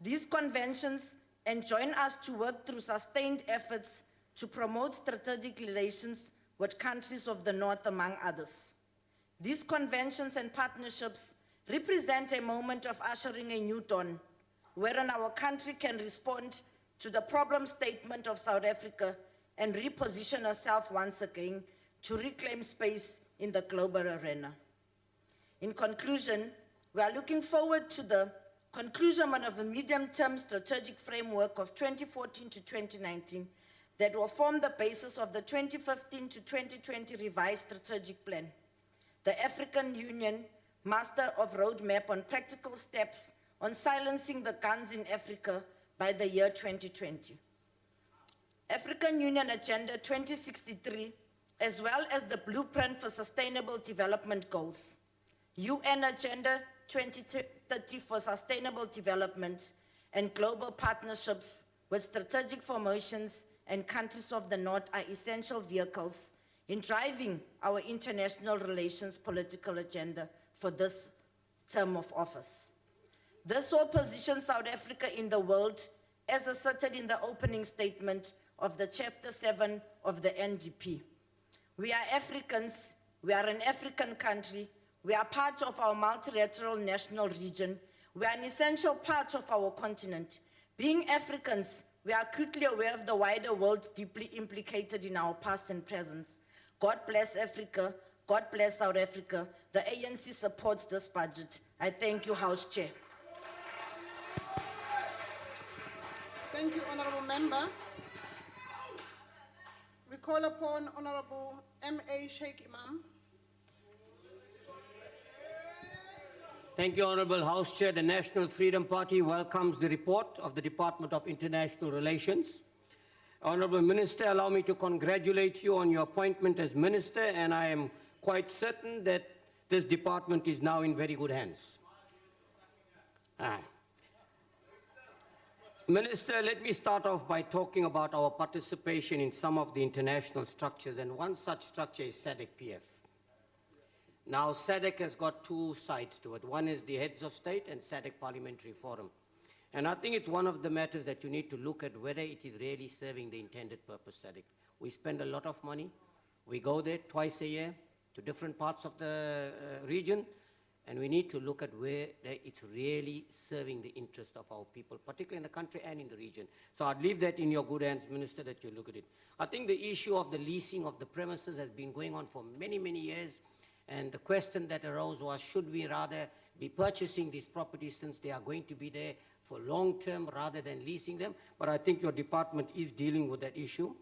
These conventions enjoin us to work through sustained efforts to promote strategic relations with countries of the North, among others. These conventions and partnerships represent a moment of ushering a new dawn, wherein our country can respond to the problem statement of South Africa and reposition herself once again to reclaim space in the global arena. In conclusion, we are looking forward to the conclusion of a medium-term strategic framework of 2014 to 2019 that will form the basis of the 2015 to 2020 revised strategic plan. The African Union Master of Roadmap on practical steps on silencing the guns in Africa by the year 2020. African Union Agenda 2063, as well as the Blueprint for Sustainable Development Goals. UN Agenda 2030 for Sustainable Development and global partnerships with strategic formations and countries of the North are essential vehicles in driving our international relations political agenda for this term of office. This will position South Africa in the world as asserted in the opening statement of the Chapter 7 of the NDP. We are Africans, we are an African country, we are part of our multilateral national region, we are an essential part of our continent. Being Africans, we are acutely aware of the wider world deeply implicated in our past and present. God bless Africa, God bless South Africa. The ANC supports this budget. I thank you, House Chair. Thank you, Honourable Member. We call upon Honourable M.A. Sheikh Imam. Thank you, Honourable House Chair. The National Freedom Party welcomes the report of the Department of International Relations. Honourable Minister, allow me to congratulate you on your appointment as Minister, and I am quite certain that this department is now in very good hands. Minister, let me start off by talking about our participation in some of the international structures, and one such structure is SADC-PF. Now, SADC has got two sides to it. One is the heads of state and SADC Parliamentary Forum. And I think it's one of the matters that you need to look at whether it is really serving the intended purpose, SADC. We spend a lot of money. We go there twice a year to different parts of the region, and we need to look at where it's really serving the interest of our people, particularly in the country and in the region. So I'd leave that in your good hands, Minister, that you look at it. I think the issue of the leasing of the premises has been going on for many, many years. And the question that arose was, should we rather be purchasing these properties since they are going to be there for long term rather than leasing them? But I think your department is dealing with that issue.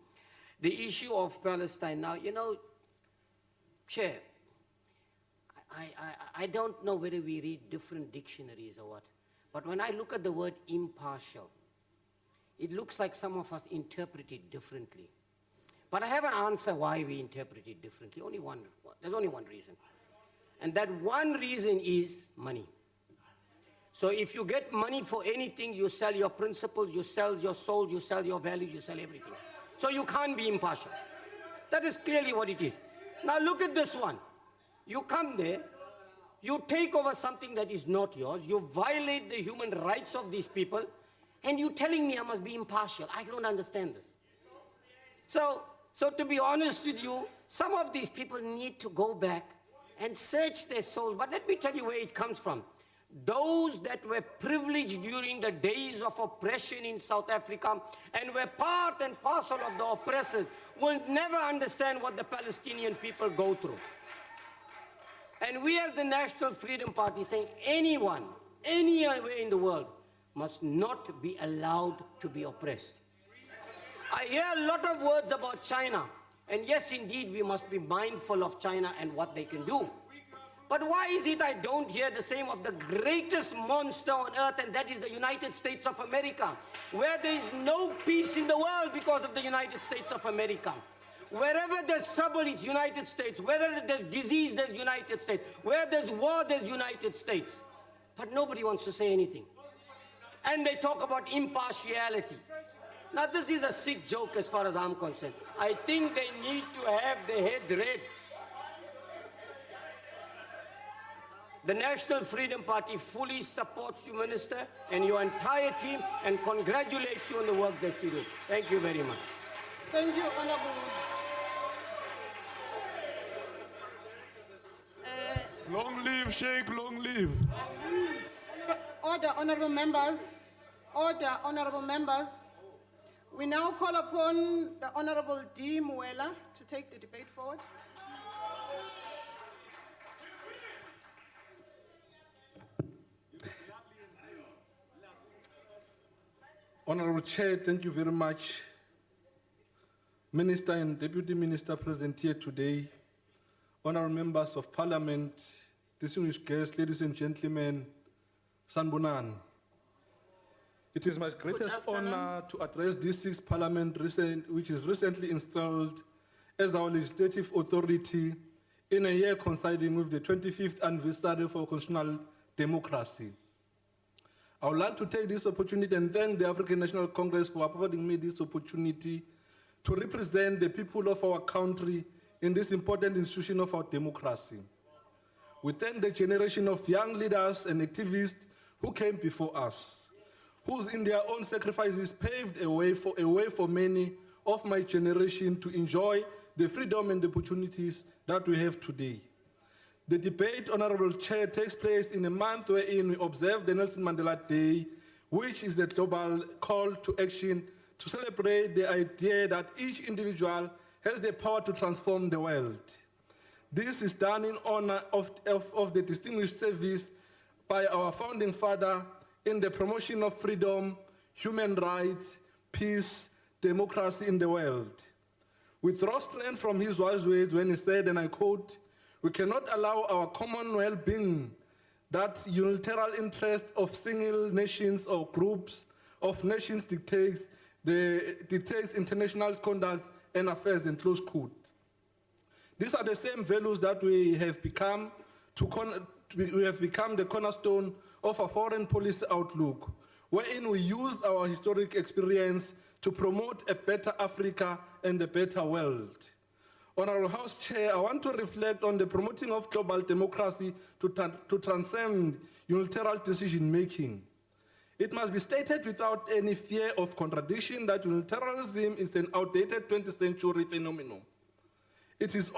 The issue of Palestine now, you know, Chair, I don't know whether we read different dictionaries or what, but when I look at the word impartial, it looks like some of us interpret it differently. But I have an answer why we interpret it differently. There's only one reason. And that one reason is money. So if you get money for anything, you sell your principles, you sell your soul, you sell your values, you sell everything. So you can't be impartial. That is clearly what it is. Now look at this one. You come there, you take over something that is not yours, you violate the human rights of these people, and you're telling me I must be impartial. I don't understand this. So to be honest with you, some of these people need to go back and search their souls. But let me tell you where it comes from. Those that were privileged during the days of oppression in South Africa and were part and parcel of the oppressors will never understand what the Palestinian people go through. And we as the National Freedom Party saying anyone, anywhere in the world, must not be allowed to be oppressed. I hear a lot of words about China, and yes, indeed, we must be mindful of China and what they can do. But why is it I don't hear the same of the greatest monster on earth, and that is the United States of America, where there is no peace in the world because of the United States of America. Wherever there's trouble, it's United States. Wherever there's disease, there's United States. Where there's war, there's United States. But nobody wants to say anything. And they talk about impartiality. Now, this is a sick joke as far as I'm concerned. I think they need to have their heads red. The National Freedom Party fully supports you, Minister, and your entire team, and congratulates you on the work that you do. Thank you very much. Thank you, Honourable. Long live Sheikh, long live. Order, Honourable members. Order, Honourable members. We now call upon the Honourable D. Muela to take the debate forward. Honourable Chair, thank you very much. Minister and Deputy Minister present here today, honourable members of Parliament, distinguished guests, ladies and gentlemen, Sanbonan. It is my greatest honor to address this sixth Parliament, which is recently installed as our legislative authority in a year coinciding with the 25th anniversary for constitutional democracy. I would like to take this opportunity and thank the African National Congress for affording me this opportunity to represent the people of our country in this important institution of our democracy. We thank the generation of young leaders and activists who came before us, whose in their own sacrifices paved a way for many of my generation to enjoy the freedom and the opportunities that we have today. The debate, Honourable Chair, takes place in a month wherein we observe the Nelson Mandela Day, which is a global call to action to celebrate the idea that each individual has the power to transform the world. This is done in honor of the distinguished service by our founding father in the promotion of freedom, human rights, peace, democracy in the world. We draw strength from his wise words when he said, and I quote, "We cannot allow our common well-being, that unilateral interest of single nations or groups of nations dictates international conduct and affairs, and close quote. These are the same values that we have become the cornerstone of a foreign policy outlook, wherein we use our historic experience to promote a better Africa and a better world. Honourable House Chair, I want to reflect on the promoting of global democracy to transcend unilateral decision-making. It must be stated without any fear of contradiction that unilateralism is an outdated 20th century phenomenon. It has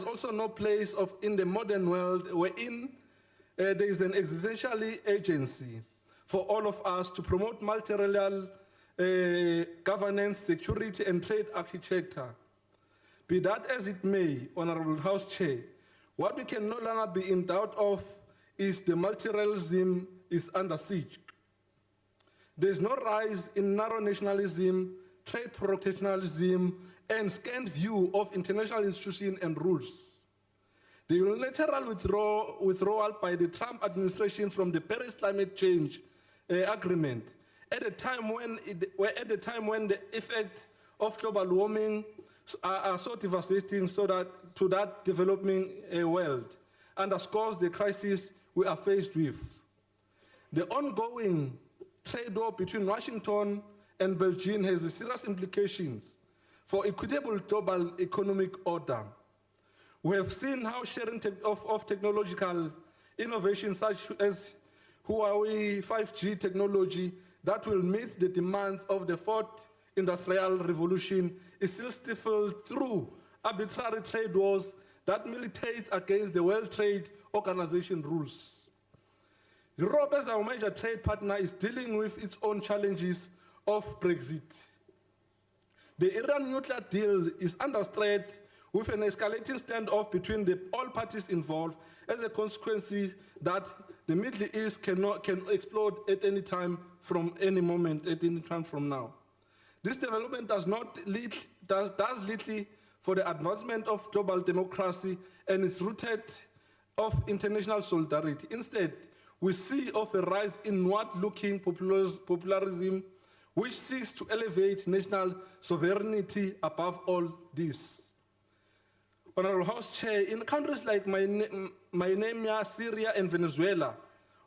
also no place in the modern world wherein there is an existential agency for all of us to promote multilateral governance, security, and trade architecture. Be that as it may, Honourable House Chair, what we can no longer be in doubt of is the multilateralism is under siege. There is no rise in narrow nationalism, trade protectionism, and scant view of international institutions and rules. The unilateral withdrawal by the Trump administration from the Paris climate change agreement at a time when the effects of global warming are so devastating to that developing world underscores the crisis we are faced with. The ongoing trade war between Washington and Beijing has serious implications for equitable global economic order. We have seen how sharing of technological innovations such as Huawei 5G technology that will meet the demands of the fourth industrial revolution is still stifled through arbitrary trade wars that militates against the World Trade Organization rules. Europe, as our major trade partner, is dealing with its own challenges of Brexit. The Iran nuclear deal is under threat with an escalating standoff between all parties involved as a consequence that the Middle East can explode at any time from any moment, at any time from now. This development does little for the advancement of global democracy and is rooted of international solidarity. Instead, we see of a rise in inward-looking popularism which seeks to elevate national sovereignty above all this. Honourable House Chair, in countries like Myanmar, Syria, and Venezuela,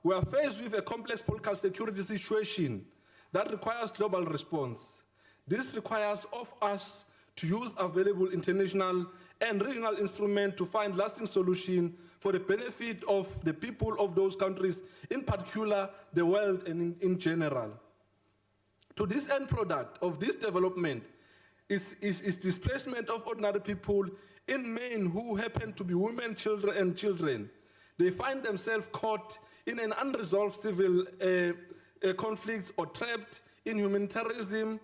we are faced with a complex political security situation that requires global response. This requires of us to use available international and regional instruments to find lasting solutions for the benefit of the people of those countries, in particular the world and in general. To this end product of this development is displacement of ordinary people, in men who happen to be women, children, and children. They find themselves caught in an unresolved civil conflicts or trapped in humanitarian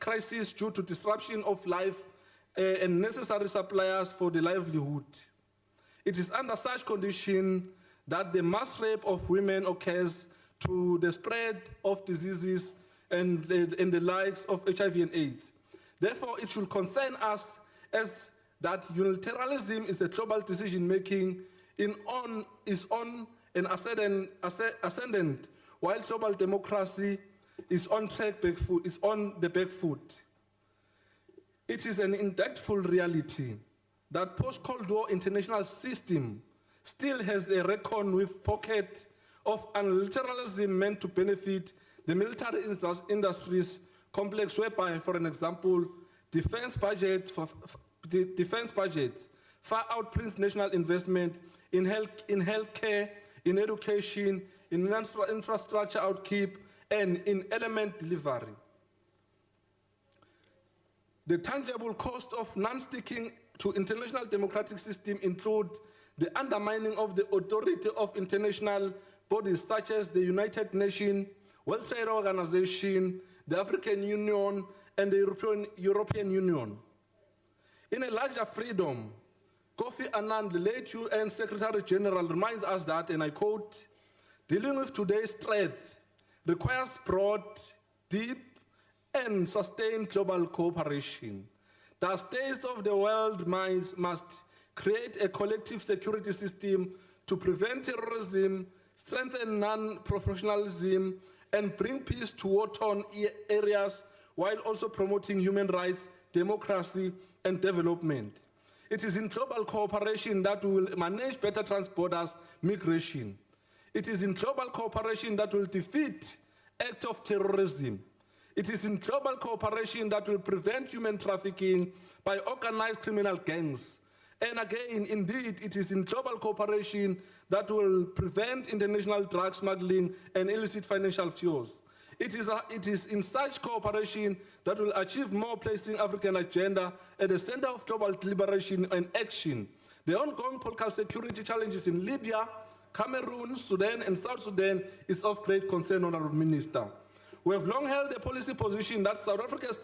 crisis due to disruption of life and necessary supplies for the livelihood. It is under such condition that the mass rape of women occurs to the spread of diseases and the likes of HIV and AIDS. Therefore, it should concern us as that unilateralism is a global decision-making is on an ascendant, while global democracy is on the back foot. It is an indictful reality that post-Cold War international system still has a reckon with pocket of unilateralism meant to benefit the military industries complex, whereby, for an example, defense budgets far outprints national investment in healthcare, in education, in infrastructure outkeep, and in element delivery. The tangible cost of non-sticking to international democratic system include the undermining of the authority of international bodies such as the United Nations, World Trade Organization, the African Union, and the European Union. In a larger freedom, Kofi Annan, the late UN Secretary General, reminds us that, and I quote, "Dealing with today's threat requires broad, deep, and sustained global cooperation. The states of the world must create a collective security system to prevent terrorism, strengthen non-professionalism, and bring peace to war-torn areas while also promoting human rights, democracy, and development. It is in global cooperation that we will manage better transborders migration. It is in global cooperation that will defeat acts of terrorism. It is in global cooperation that will prevent human trafficking by organized criminal gangs. And again, indeed, it is in global cooperation that will prevent international drug smuggling and illicit financial flows. It is in such cooperation that will achieve more, placing African agenda at the center of global deliberation and action. The ongoing political security challenges in Libya, Cameroon, Sudan, and South Sudan is of great concern, Honourable Minister. We have long held a policy position that South Africa's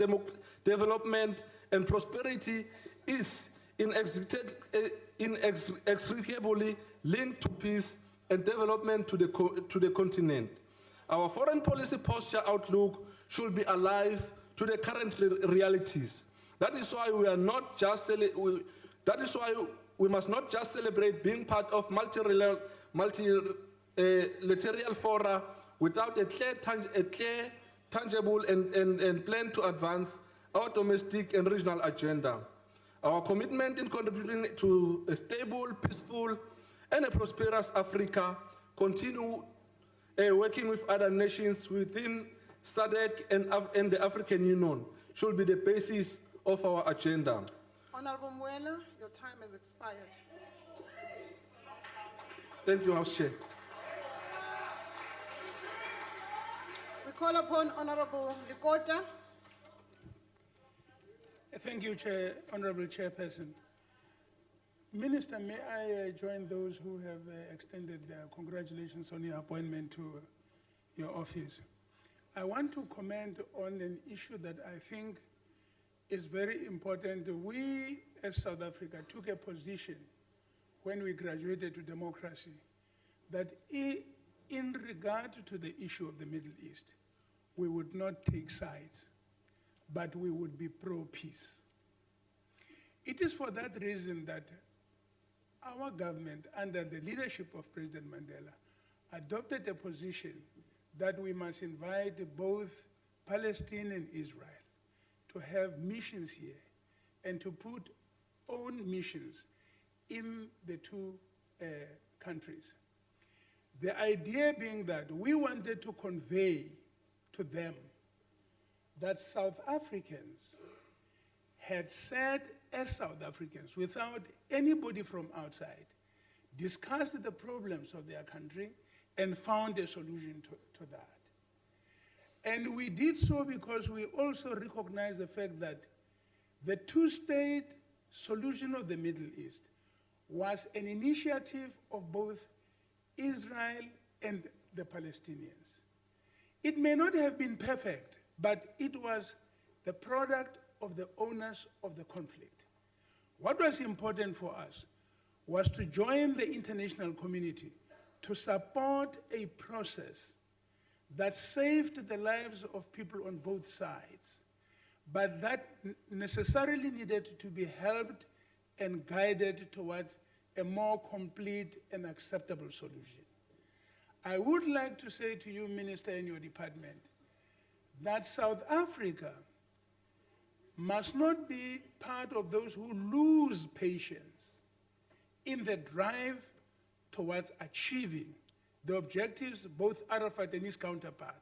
development and prosperity is inextricably linked to peace and development to the continent. Our foreign policy posture outlook should be alive to the current realities. That is why we must not just celebrate being part of multilateral fora without a clear, tangible and plan to advance our domestic and regional agenda. Our commitment in contributing to a stable, peaceful, and a prosperous Africa continue working with other nations within SADC and the African Union should be the basis of our agenda. Honourable Mwela, your time has expired. Thank you, House Chair. We call upon Honourable Likota. Thank you, Honourable Chairperson. Minister, may I join those who have extended their congratulations on your appointment to your office. I want to comment on an issue that I think is very important. We, as South Africa, took a position when we graduated to democracy that in regard to the issue of the Middle East, we would not take sides, but we would be pro-peace. It is for that reason that our government, under the leadership of President Mandela, adopted a position that we must invite both Palestine and Israel to have missions here and to put own missions in the two countries. The idea being that we wanted to convey to them that South Africans had sat as South Africans without anybody from outside, discussed the problems of their country, and found a solution to that. And we did so because we also recognize the fact that the two-state solution of the Middle East was an initiative of both Israel and the Palestinians. It may not have been perfect, but it was the product of the owners of the conflict. What was important for us was to join the international community to support a process that saved the lives of people on both sides, but that necessarily needed to be helped and guided towards a more complete and acceptable solution. I would like to say to you, Minister, and your department, that South Africa must not be part of those who lose patience in the drive towards achieving the objectives both Arafat and his counterpart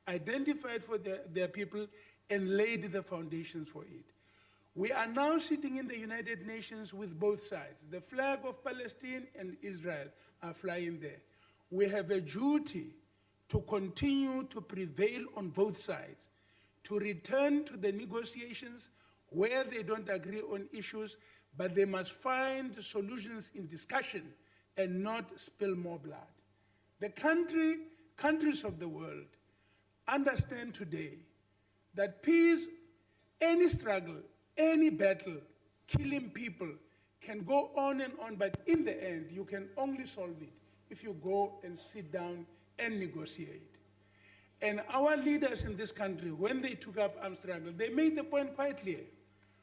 identified for their people and laid the foundations for it. We are now sitting in the United Nations with both sides. The flag of Palestine and Israel are flying there. We have a duty to continue to prevail on both sides, to return to the negotiations where they don't agree on issues, but they must find solutions in discussion and not spill more blood. The countries of the world understand today that peace, any struggle, any battle, killing people can go on and on, but in the end, you can only solve it if you go and sit down and negotiate. And our leaders in this country, when they took up arms struggle, they made the point quite clear.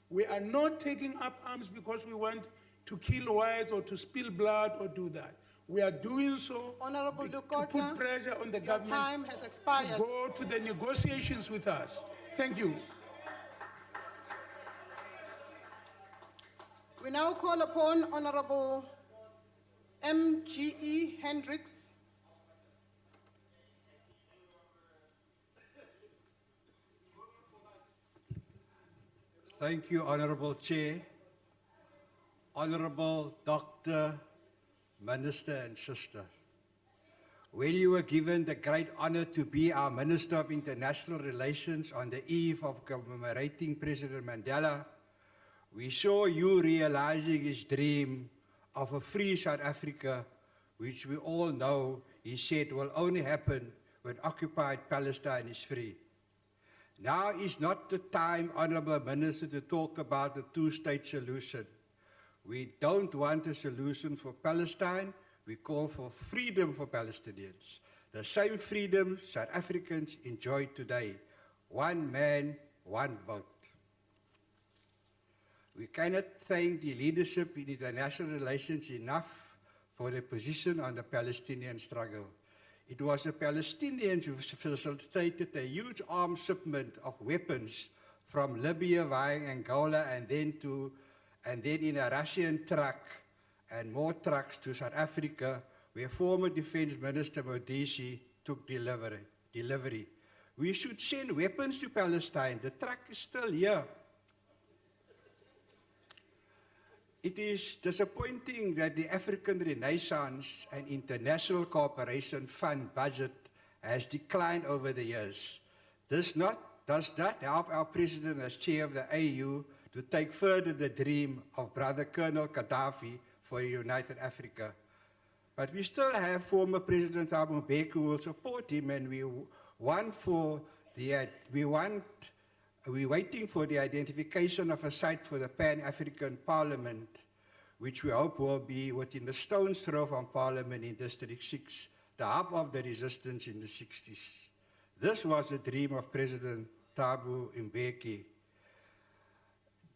We are not taking up arms because we want to kill whites or to spill blood or do that. We are doing so Honourable to Lukota, put pressure on the your government time has expired. to go to the negotiations with us. Thank you. We now call upon Honourable M.G.E. Hendricks. Thank you, Honourable Chair. Honourable Doctor, Minister and Sister. When you were given the great honour to be our Minister of International Relations on the eve of commemorating President Mandela, we saw you realizing his dream of a free South Africa, which we all know he said will only happen when occupied Palestine is free. Now is not the time, Honourable Minister, to talk about the two-state solution. We don't want a solution for Palestine. We call for freedom for Palestinians. The same freedom South Africans enjoy today. One man, one vote. We cannot thank the leadership in international relations enough for their position on the Palestinian struggle. It was the Palestinians who facilitated a huge arms shipment of weapons from Libya via Angola and then in a Russian truck and more trucks to South Africa, where former Defence Minister Modisi took delivery. We should send weapons to Palestine. The truck is still here. It is disappointing that the African Renaissance and International Cooperation Fund budget has declined over the years. Does not help our President as Chair of the AU to take further the dream of Brother Colonel Gaddafi for a united Africa. But we still have former President Thabo Mbeki who will support him, and we're waiting for the identification of a site for the Pan-African Parliament, which we hope will be within a stone's throw from Parliament in District 6, the hub of the resistance in the 60s. This was the dream of President Thabo Mbeki.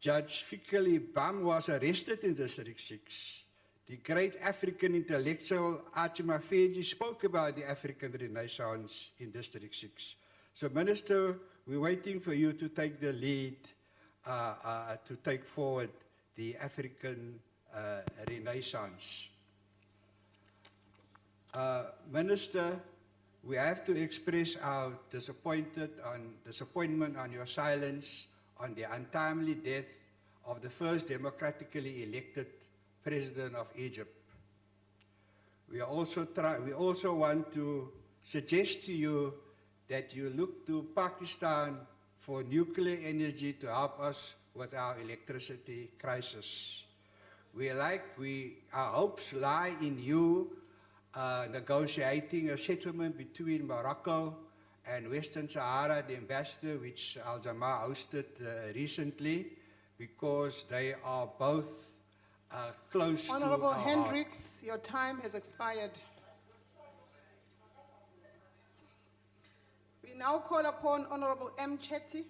Judge Fikile Bam was arrested in District 6. The great African intellectual Achima Feji spoke about the African Renaissance in District 6. So, Minister, we're waiting for you to take the lead to take forward the African Renaissance. Minister, we have to express our disappointment on your silence on the untimely death of the first democratically elected president of Egypt. We also want to suggest to you that you look to Pakistan for nuclear energy to help us with our electricity crisis. Our hopes lie in you negotiating a settlement between Morocco and Western Sahara, the ambassador, which Al-Jamaa hosted recently, because they are both close to Honourable our Hendricks, your time has expired. We now call upon Honourable M. Chetty.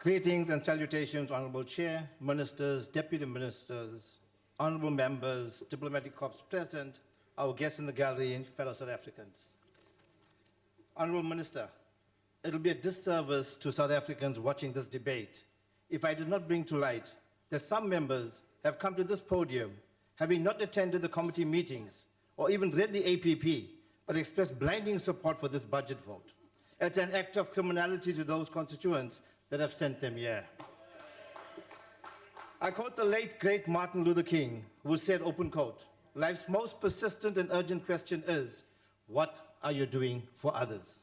Greetings and salutations, Honourable Chair, Ministers, Deputy Ministers, Honourable Members, Diplomatic Corps present, our guests in the gallery, and fellow South Africans. Honourable Minister, it will be a disservice to South Africans watching this debate if I did not bring to light that some members have come to this podium having not attended the committee meetings or even read the APP, but expressed blinding support for this budget vote. It's an act of criminality to those constituents that have sent them here. I quote the late, great Martin Luther King, who said, open quote, "Life's most persistent and urgent question is, what are you doing for others?"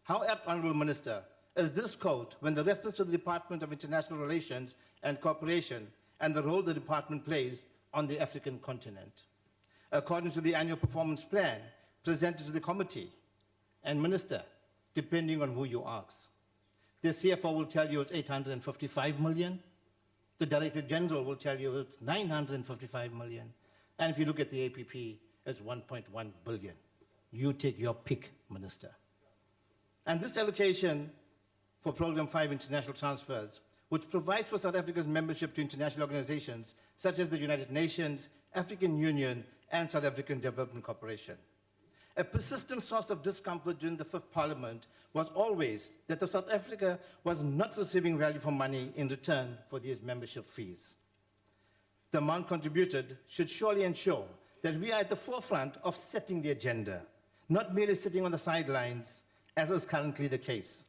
How apt, Honourable Minister, is this quote when the reference to the Department of International Relations and Cooperation and the role the department plays on the African continent? According to the annual performance plan presented to the committee and Minister, depending on who you ask, the CFO will tell you it's 855 million. The Director General will tell you it's 955 million. And if you look at the APP, it's 1.1 billion. You take your pick, Minister. And this allocation for Program 5 international transfers which provides for South Africa's membership to international organizations such as the United Nations, African Union, and South African Development Corporation. A persistent source of discomfort during the Fifth Parliament was always that South Africa was not receiving value for money in return for these membership fees. The amount contributed should surely ensure that we are at the forefront of setting the agenda, not merely sitting on the sidelines, as is currently the case.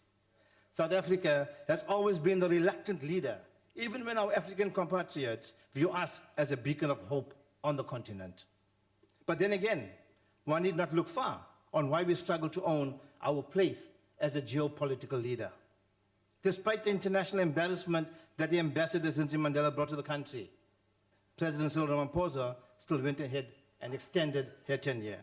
South Africa has always been the reluctant leader, even when our African compatriots view us as a beacon of hope on the continent. But then again, one need not look far on why we struggle to own our place as a geopolitical leader. Despite the international embarrassment that the ambassador Zinzi Mandela brought to the country, President Cyril Ramaphosa still went ahead and extended her tenure.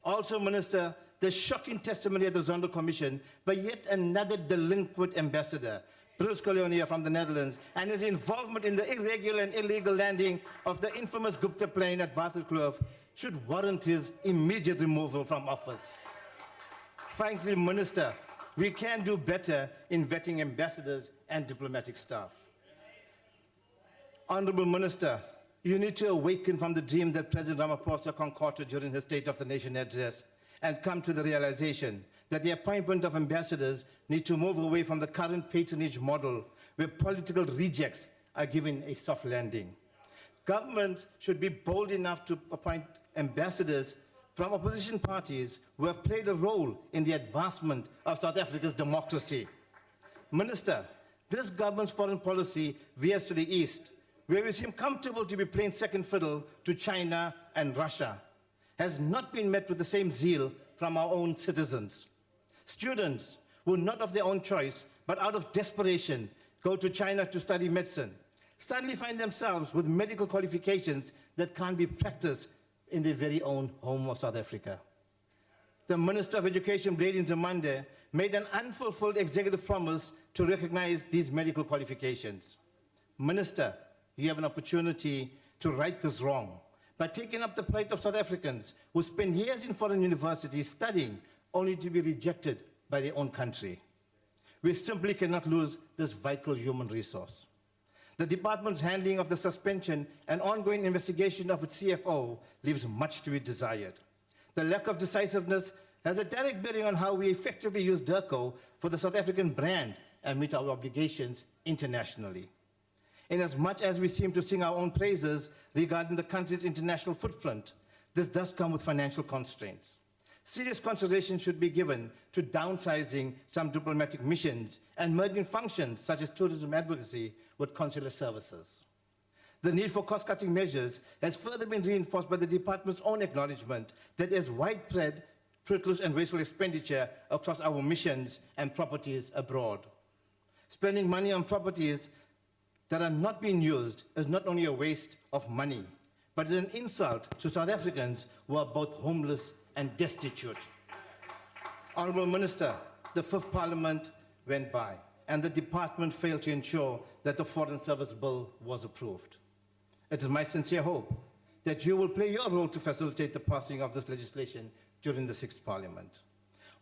Also, Minister, the shocking testimony at the Zondo Commission by yet another delinquent ambassador, Bruce Colonia from the Netherlands, and his involvement in the irregular and illegal landing of the infamous Gupta plane at Waterkloof should warrant his immediate removal from office. Frankly, Minister, we can do better in vetting ambassadors and diplomatic staff. Honourable Minister, you need to awaken from the dream that President Ramaphosa concocted during his State of the Nation address and come to the realization that the appointment of ambassadors need to move away from the current patronage model where political rejects are given a soft landing. Governments should be bold enough to appoint ambassadors from opposition parties who have played a role in the advancement of South Africa's democracy. Minister, this government's foreign policy veers to the east, where we seem comfortable to be playing second fiddle to China and Russia, has not been met with the same zeal from our own citizens. Students who, not of their own choice, but out of desperation, go to China to study medicine, suddenly find themselves with medical qualifications that can't be practiced in their very own home of South Africa. The Minister of Education, Brady Nzimande, made an unfulfilled executive promise to recognize these medical qualifications. Minister, you have an opportunity to right this wrong by taking up the plight of South Africans who spend years in foreign universities studying only to be rejected by their own country. We simply cannot lose this vital human resource. The department's handling of the suspension and ongoing investigation of its CFO leaves much to be desired. The lack of decisiveness has a direct bearing on how we effectively use DIRCO for the South African brand and meet our obligations internationally. Inasmuch as we seem to sing our own praises regarding the country's international footprint, this does come with financial constraints. Serious consideration should be given to downsizing some diplomatic missions and merging functions such as tourism advocacy with consular services. The need for cost-cutting measures has further been reinforced by the department's own acknowledgement that there's widespread, fruitless and wasteful expenditure across our missions and properties abroad. Spending money on properties that are not being used is not only a waste of money, but is an insult to South Africans who are both homeless and destitute. Honourable Minister, the Fifth Parliament went by, and the department failed to ensure that the Foreign Service Bill was approved. It is my sincere hope that you will play your role to facilitate the passing of this legislation during the Sixth Parliament.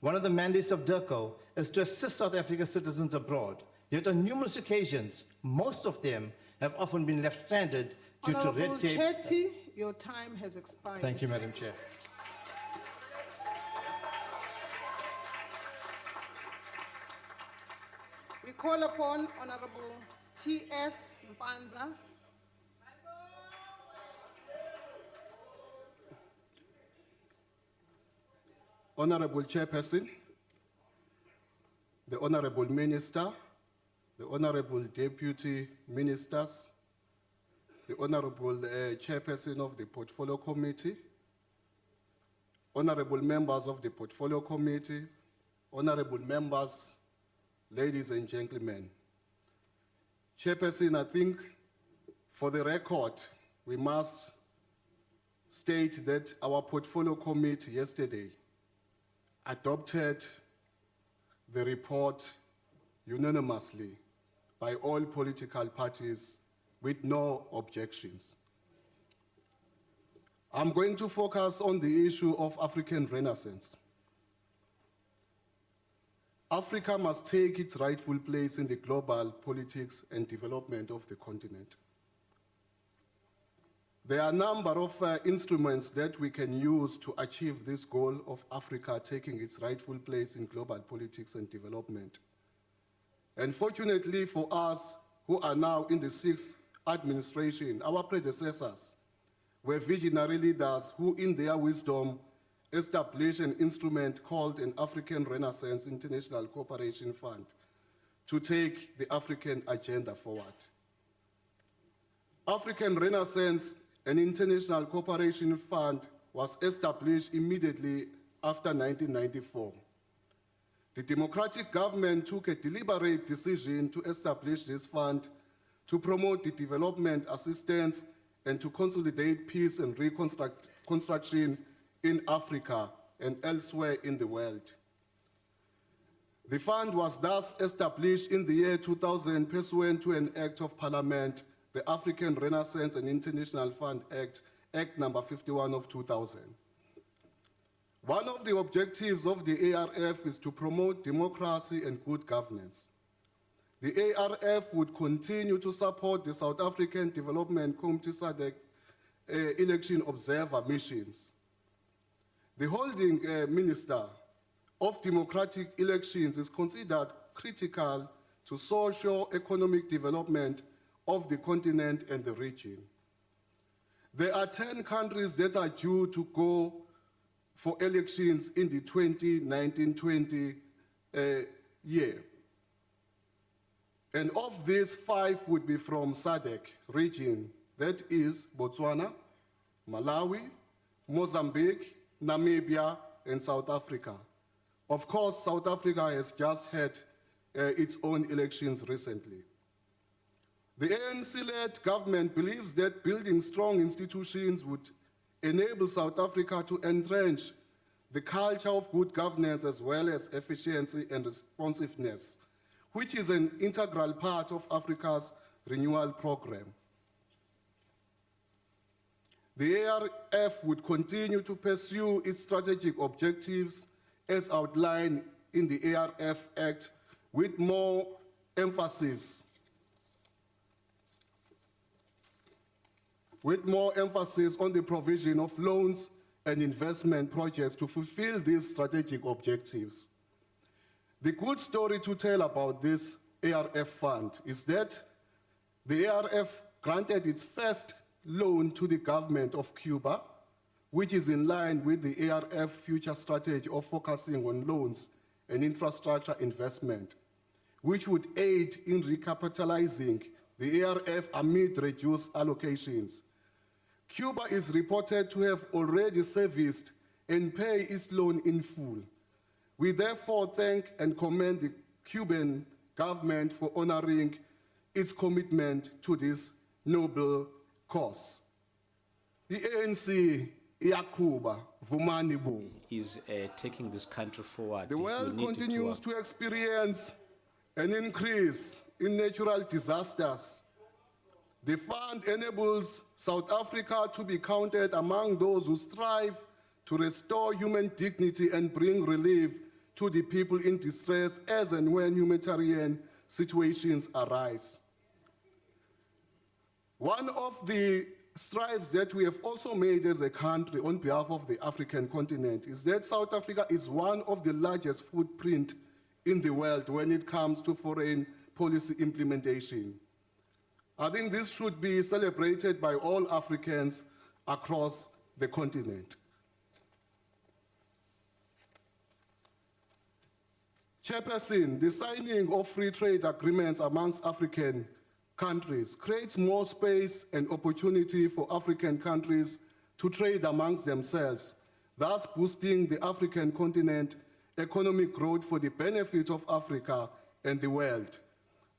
One of the mandates of DIRCO is to assist South Africa's citizens abroad, yet on numerous occasions, most of them have often been left stranded due to red Honourable tape. Chetty, your time has expired. Thank you, Madam Chair. We call upon Honourable T.S. Mpanza. Honourable Chairperson, the Honourable Minister, the Honourable Deputy Ministers, the Honourable Chairperson of the Portfolio Committee, Honourable members of the Portfolio Committee, Honourable members, ladies and gentlemen. Chairperson, I think for the record, we must state that our Portfolio Committee yesterday adopted the report unanimously by all political parties with no objections. I'm going to focus on the issue of African Renaissance. Africa must take its rightful place in the global politics and development of the continent. There are a number of instruments that we can use to achieve this goal of Africa taking its rightful place in global politics and development. And fortunately for us who are now in the sixth administration, our predecessors were visionary leaders who in their wisdom established an instrument called an African Renaissance International Cooperation Fund to take the African agenda forward. African Renaissance, an international cooperation fund, was established immediately after 1994. The democratic government took a deliberate decision to establish this fund to promote the development assistance and to consolidate peace and reconstruction in Africa and elsewhere in the world. The fund was thus established in the year 2000 pursuant to an Act of Parliament, the African Renaissance and International Fund Act, Act number 51 of 2000. One of the objectives of the ARF is to promote democracy and good governance. The ARF would continue to support the South African Development Committee SADC election observer missions. The holding minister of democratic elections is considered critical to socio-economic development of the continent and the region. There are 10 countries that are due to go for elections in the 2019-20 year. And of these, 5 would be from SADC region, that is Botswana, Malawi, Mozambique, Namibia, and South Africa. Of course, South Africa has just had its own elections recently. The ANC-led government believes that building strong institutions would enable South Africa to entrench the culture of good governance as well as efficiency and responsiveness, which is an integral part of Africa's renewal program. The ARF would continue to pursue its strategic objectives as outlined in the ARF Act with more emphasis on the provision of loans and investment projects to fulfill these strategic objectives. The good story to tell about this ARF fund is that the ARF granted its first loan to the government of Cuba, which is in line with the ARF future strategy of focusing on loans and infrastructure investment, which would aid in recapitalizing the ARF amid reduced allocations. Cuba is reported to have already serviced and paid its loan in full. We therefore thank and commend the Cuban government for honoring its commitment to this noble cause. The ANC, Yakuba, Vumanibu, is taking this country forward. The world continues to experience an increase in natural disasters. The fund enables South Africa to be counted among those who strive to restore human dignity and bring relief to the people in distress as and when humanitarian situations arise. One of the strides that we have also made as a country on behalf of the African continent is that South Africa is one of the largest footprint in the world when it comes to foreign policy implementation. I think this should be celebrated by all Africans across the continent. Chairperson, the signing of free trade agreements amongst African countries creates more space and opportunity for African countries to trade amongst themselves, thus boosting the African continent economic growth for the benefit of Africa and the world.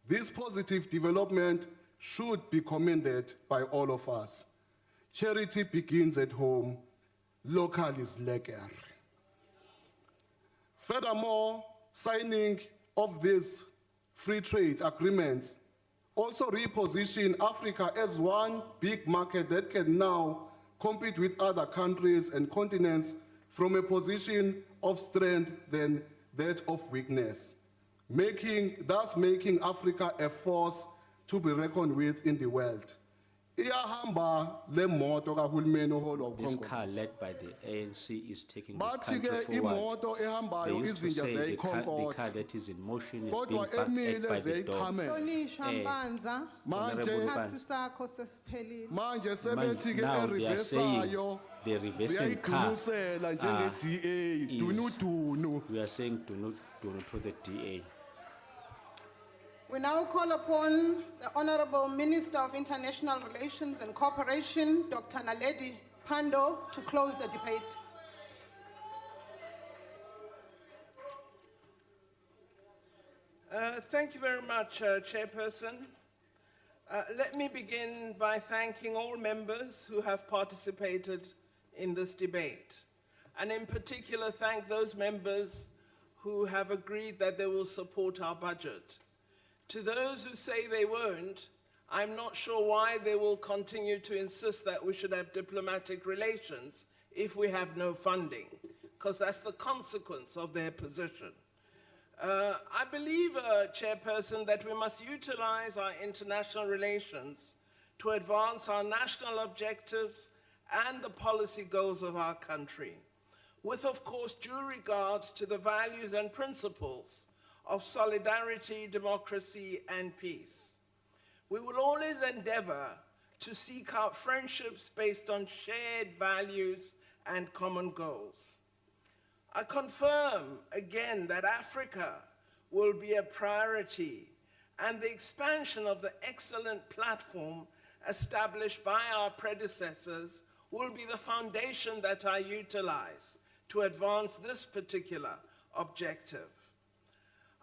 This positive development should be commended by all of us. Charity begins at home, local is lekker. Furthermore, signing of these free trade agreements also reposition Africa as one big market that can now compete with other countries and continents from a position of strength than that of weakness. thus making Africa a force to be reckoned with in the world. Iyahamba le moto kahulumeni oholwa This car uKhongolose. led by the ANC is taking this Bathi country ke forward. imoto They ehambayo used to izinja say the car ziyayikhonkoda. that is in motion is being Kodwa backed emile by the dog. ziyayichamela. Hlonishwa Eh, Mbanza, Honourable isikhathi Banz. sakho sesiphelile. Manje sebethi ke Now they are saying eriversayo the reversing car ziyayidunisela njenge-DA is- dunudunu. we are saying do not to the DA. We now call upon the Honourable Minister of International Relations and Cooperation, Dr. Naledi Pandor, to close the debate. Thank you very much, Chairperson. Let me begin by thanking all members who have participated in this debate, and in particular thank those members who have agreed that they will support our budget. To those who say they won't, I'm not sure why they will continue to insist that we should have diplomatic relations if we have no funding, because that's the consequence of their position. I believe, Chairperson, that we must utilize our international relations to advance our national objectives and the policy goals of our country, with, of course, due regard to the values and principles of solidarity, democracy, and peace. We will always endeavor to seek out friendships based on shared values and common goals. I confirm again that Africa will be a priority, and the expansion of the excellent platform established by our predecessors will be the foundation that I utilize to advance this particular objective.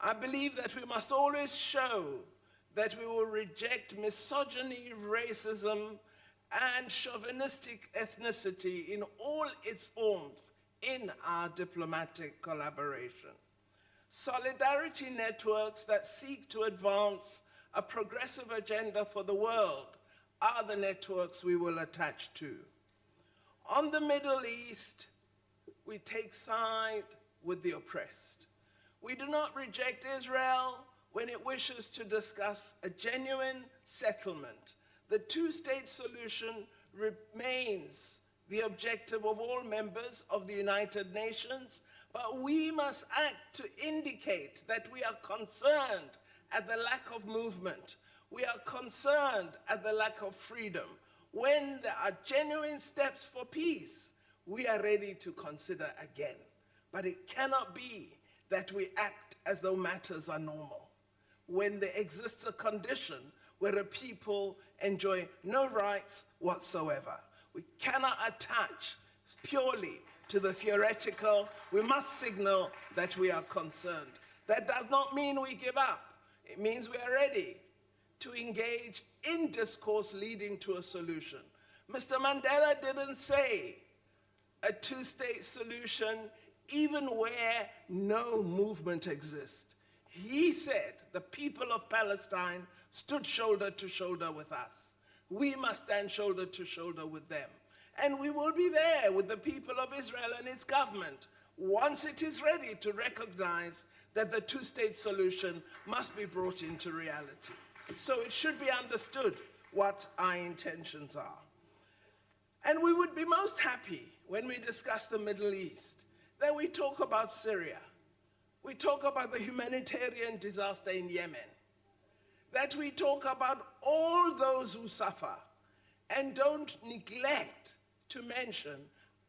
I believe that we must always show that we will reject misogyny, racism, and chauvinistic ethnicity in all its forms in our diplomatic collaboration. Solidarity networks that seek to advance a progressive agenda for the world are the networks we will attach to. On the Middle East, we take side with the oppressed. We do not reject Israel when it wishes to discuss a genuine settlement. The two-state solution remains the objective of all members of the United Nations, but we must act to indicate that we are concerned at the lack of movement. We are concerned at the lack of freedom. When there are genuine steps for peace, we are ready to consider again. But it cannot be that we act as though matters are normal, when there exists a condition where a people enjoy no rights whatsoever. We cannot attach purely to the theoretical. We must signal that we are concerned. That does not mean we give up. It means we are ready to engage in discourse leading to a solution. Mr. Mandela didn't say a two-state solution even where no movement exists. He said the people of Palestine stood shoulder to shoulder with us. We must stand shoulder to shoulder with them. And we will be there with the people of Israel and its government once it is ready to recognize that the two-state solution must be brought into reality. So it should be understood what our intentions are. And we would be most happy when we discuss the Middle East that we talk about Syria, we talk about the humanitarian disaster in Yemen, that we talk about all those who suffer and don't neglect to mention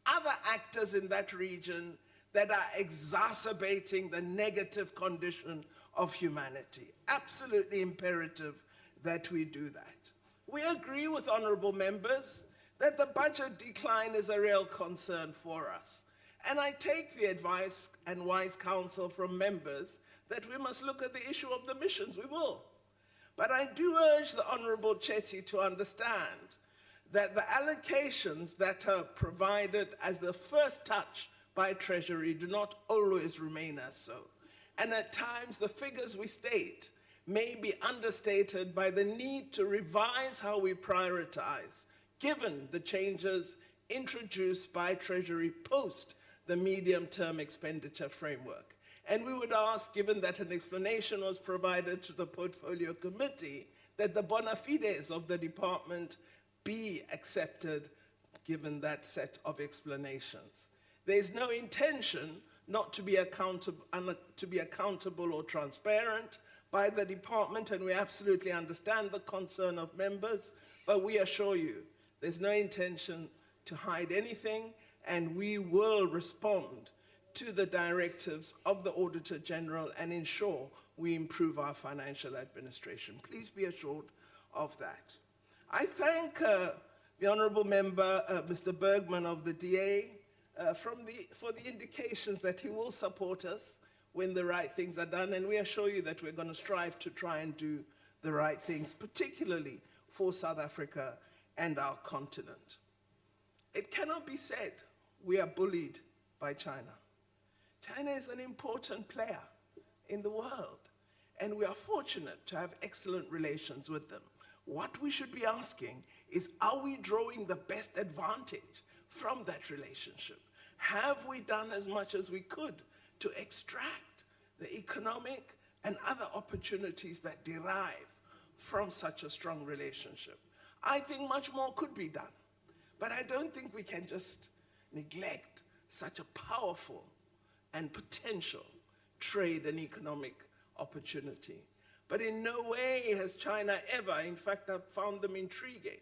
other actors in that region that are exacerbating the negative condition of humanity. Absolutely imperative that we do that. We agree with honourable members that the budget decline is a real concern for us. And I take the advice and wise counsel from members that we must look at the issue of the missions. We will. But I do urge the Honourable Chetty to understand that the allocations that are provided as the first touch by Treasury do not always remain as so. And at times the figures we state may be understated by the need to revise how we prioritize, given the changes introduced by Treasury post the medium-term expenditure framework. And we would ask, given that an explanation was provided to the Portfolio Committee, that the bona fides of the department be accepted, given that set of explanations. There is no intention not to be accountable or transparent by the department, and we absolutely understand the concern of members, but we assure you there's no intention to hide anything, and we will respond to the directives of the Auditor General and ensure we improve our financial administration. Please be assured of that. I thank the Honourable Member, Mr. Bergman of the DA, for the indications that he will support us when the right things are done, and we assure you that we're going to strive to try and do the right things, particularly for South Africa and our continent. It cannot be said we are bullied by China. China is an important player in the world, and we are fortunate to have excellent relations with them. What we should be asking is, are we drawing the best advantage from that relationship? Have we done as much as we could to extract the economic and other opportunities that derive from such a strong relationship? I think much more could be done, but I don't think we can just neglect such a powerful and potential trade and economic opportunity. But in no way has China ever, in fact, I've found them intriguing,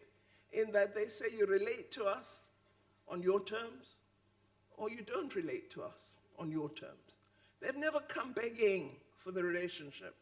in that they say you relate to us on your terms, or you don't relate to us on your terms. They've never come begging for the relationship.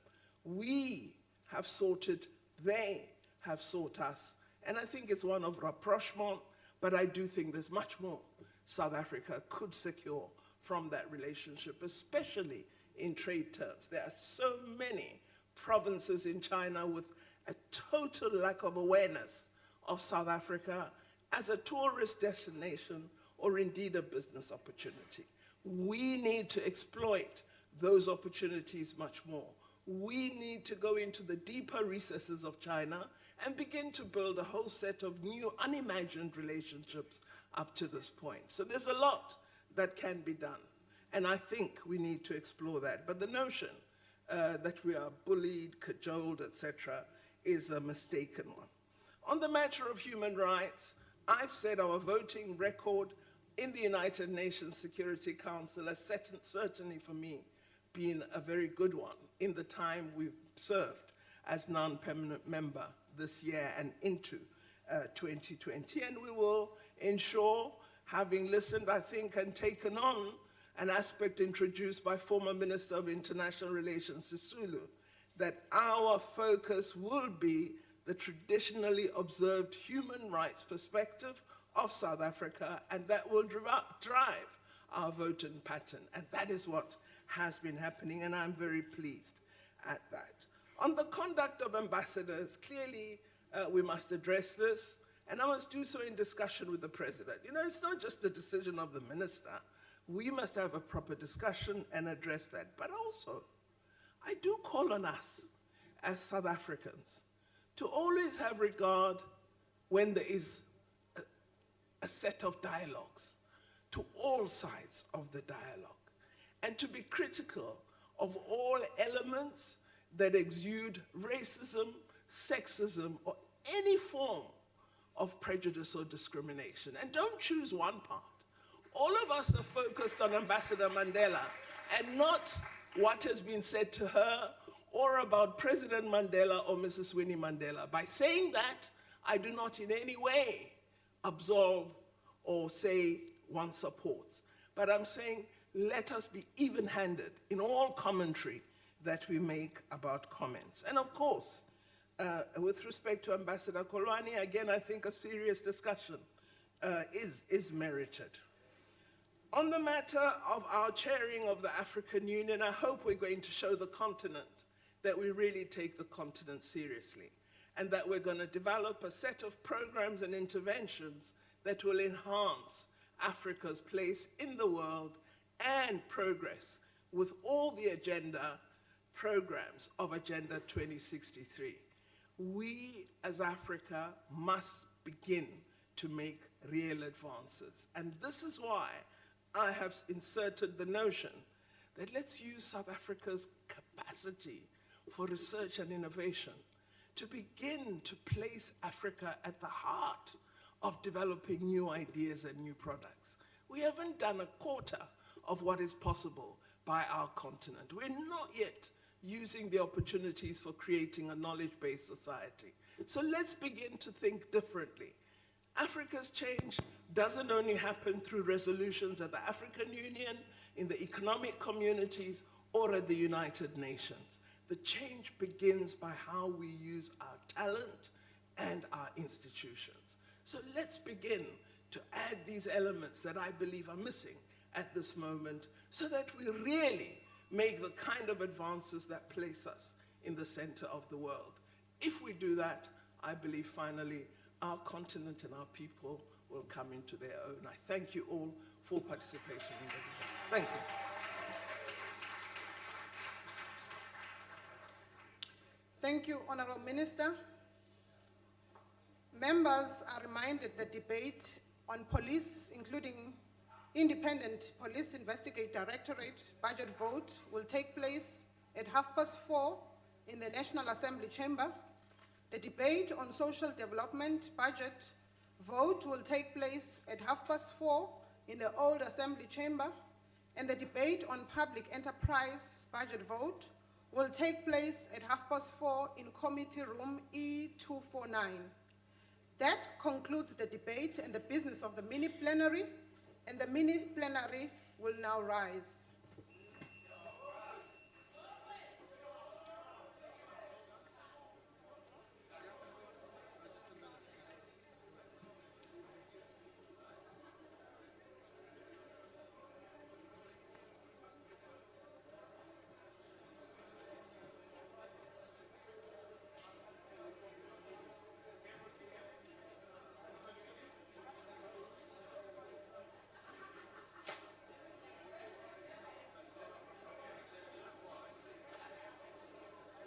We have sought it, they have sought us. And I think it's one of rapprochement, but I do think there's much more South Africa could secure from that relationship, especially in trade terms. There are so many provinces in China with a total lack of awareness of South Africa as a tourist destination or indeed a business opportunity. We need to exploit those opportunities much more. We need to go into the deeper recesses of China and begin to build a whole set of new unimagined relationships up to this point. So there's a lot that can be done, and I think we need to explore that. But the notion that we are bullied, cajoled, etc., is a mistaken one. On the matter of human rights, I've said our voting record in the United Nations Security Council has certainly for me been a very good one in the time we've served as non-permanent member this year and into 2020. And we will ensure, having listened, I think, and taken on an aspect introduced by former Minister of International Relations, Sisulu, that our focus will be the traditionally observed human rights perspective of South Africa, and that will drive our voting pattern. And that is what has been happening, and I'm very pleased at that. On the conduct of ambassadors, clearly we must address this, and I must do so in discussion with the President. You know, it's not just the decision of the minister. We must have a proper discussion and address that. But also, I do call on us as South Africans to always have regard when there is a set of dialogues, to all sides of the dialogue, and to be critical of all elements that exude racism, sexism, or any form of prejudice or discrimination. And don't choose one part. All of us are focused on Ambassador Mandela and not what has been said to her or about President Mandela or Mrs. Winnie Mandela. By saying that, I do not in any way absolve or say one supports. But I'm saying let us be even-handed in all commentary that we make about comments. And of course, with respect to Ambassador Kolwane, again, I think a serious discussion is merited. On the matter of our chairing of the African Union, I hope we're going to show the continent that we really take the continent seriously, and that we're going to develop a set of programs and interventions that will enhance Africa's place in the world and progress with all the agenda programs of Agenda 2063. We as Africa must begin to make real advances. And this is why I have inserted the notion that let's use South Africa's capacity for research and innovation to begin to place Africa at the heart of developing new ideas and new products. We haven't done a quarter of what is possible by our continent. We're not yet using the opportunities for creating a knowledge-based society. So let's begin to think differently. Africa's change doesn't only happen through resolutions at the African Union, in the economic communities, or at the United Nations. The change begins by how we use our talent and our institutions. So let's begin to add these elements that I believe are missing at this moment so that we really make the kind of advances that place us in the center of the world. If we do that, I believe finally our continent and our people will come into their own. I thank you all for participating in the debate. Thank you. Thank you, Honourable Minister. Members are reminded the debate on police, including Independent Police Investigate Directorate budget vote, will take place at 4:30 in the National Assembly Chamber. The debate on social development budget vote will take place at 4:30 in the Old Assembly Chamber, and the debate on public enterprise budget vote will take place at 4:30 in Committee Room E249. That concludes the debate and the business of the mini-plenary, and the mini-plenary will now rise.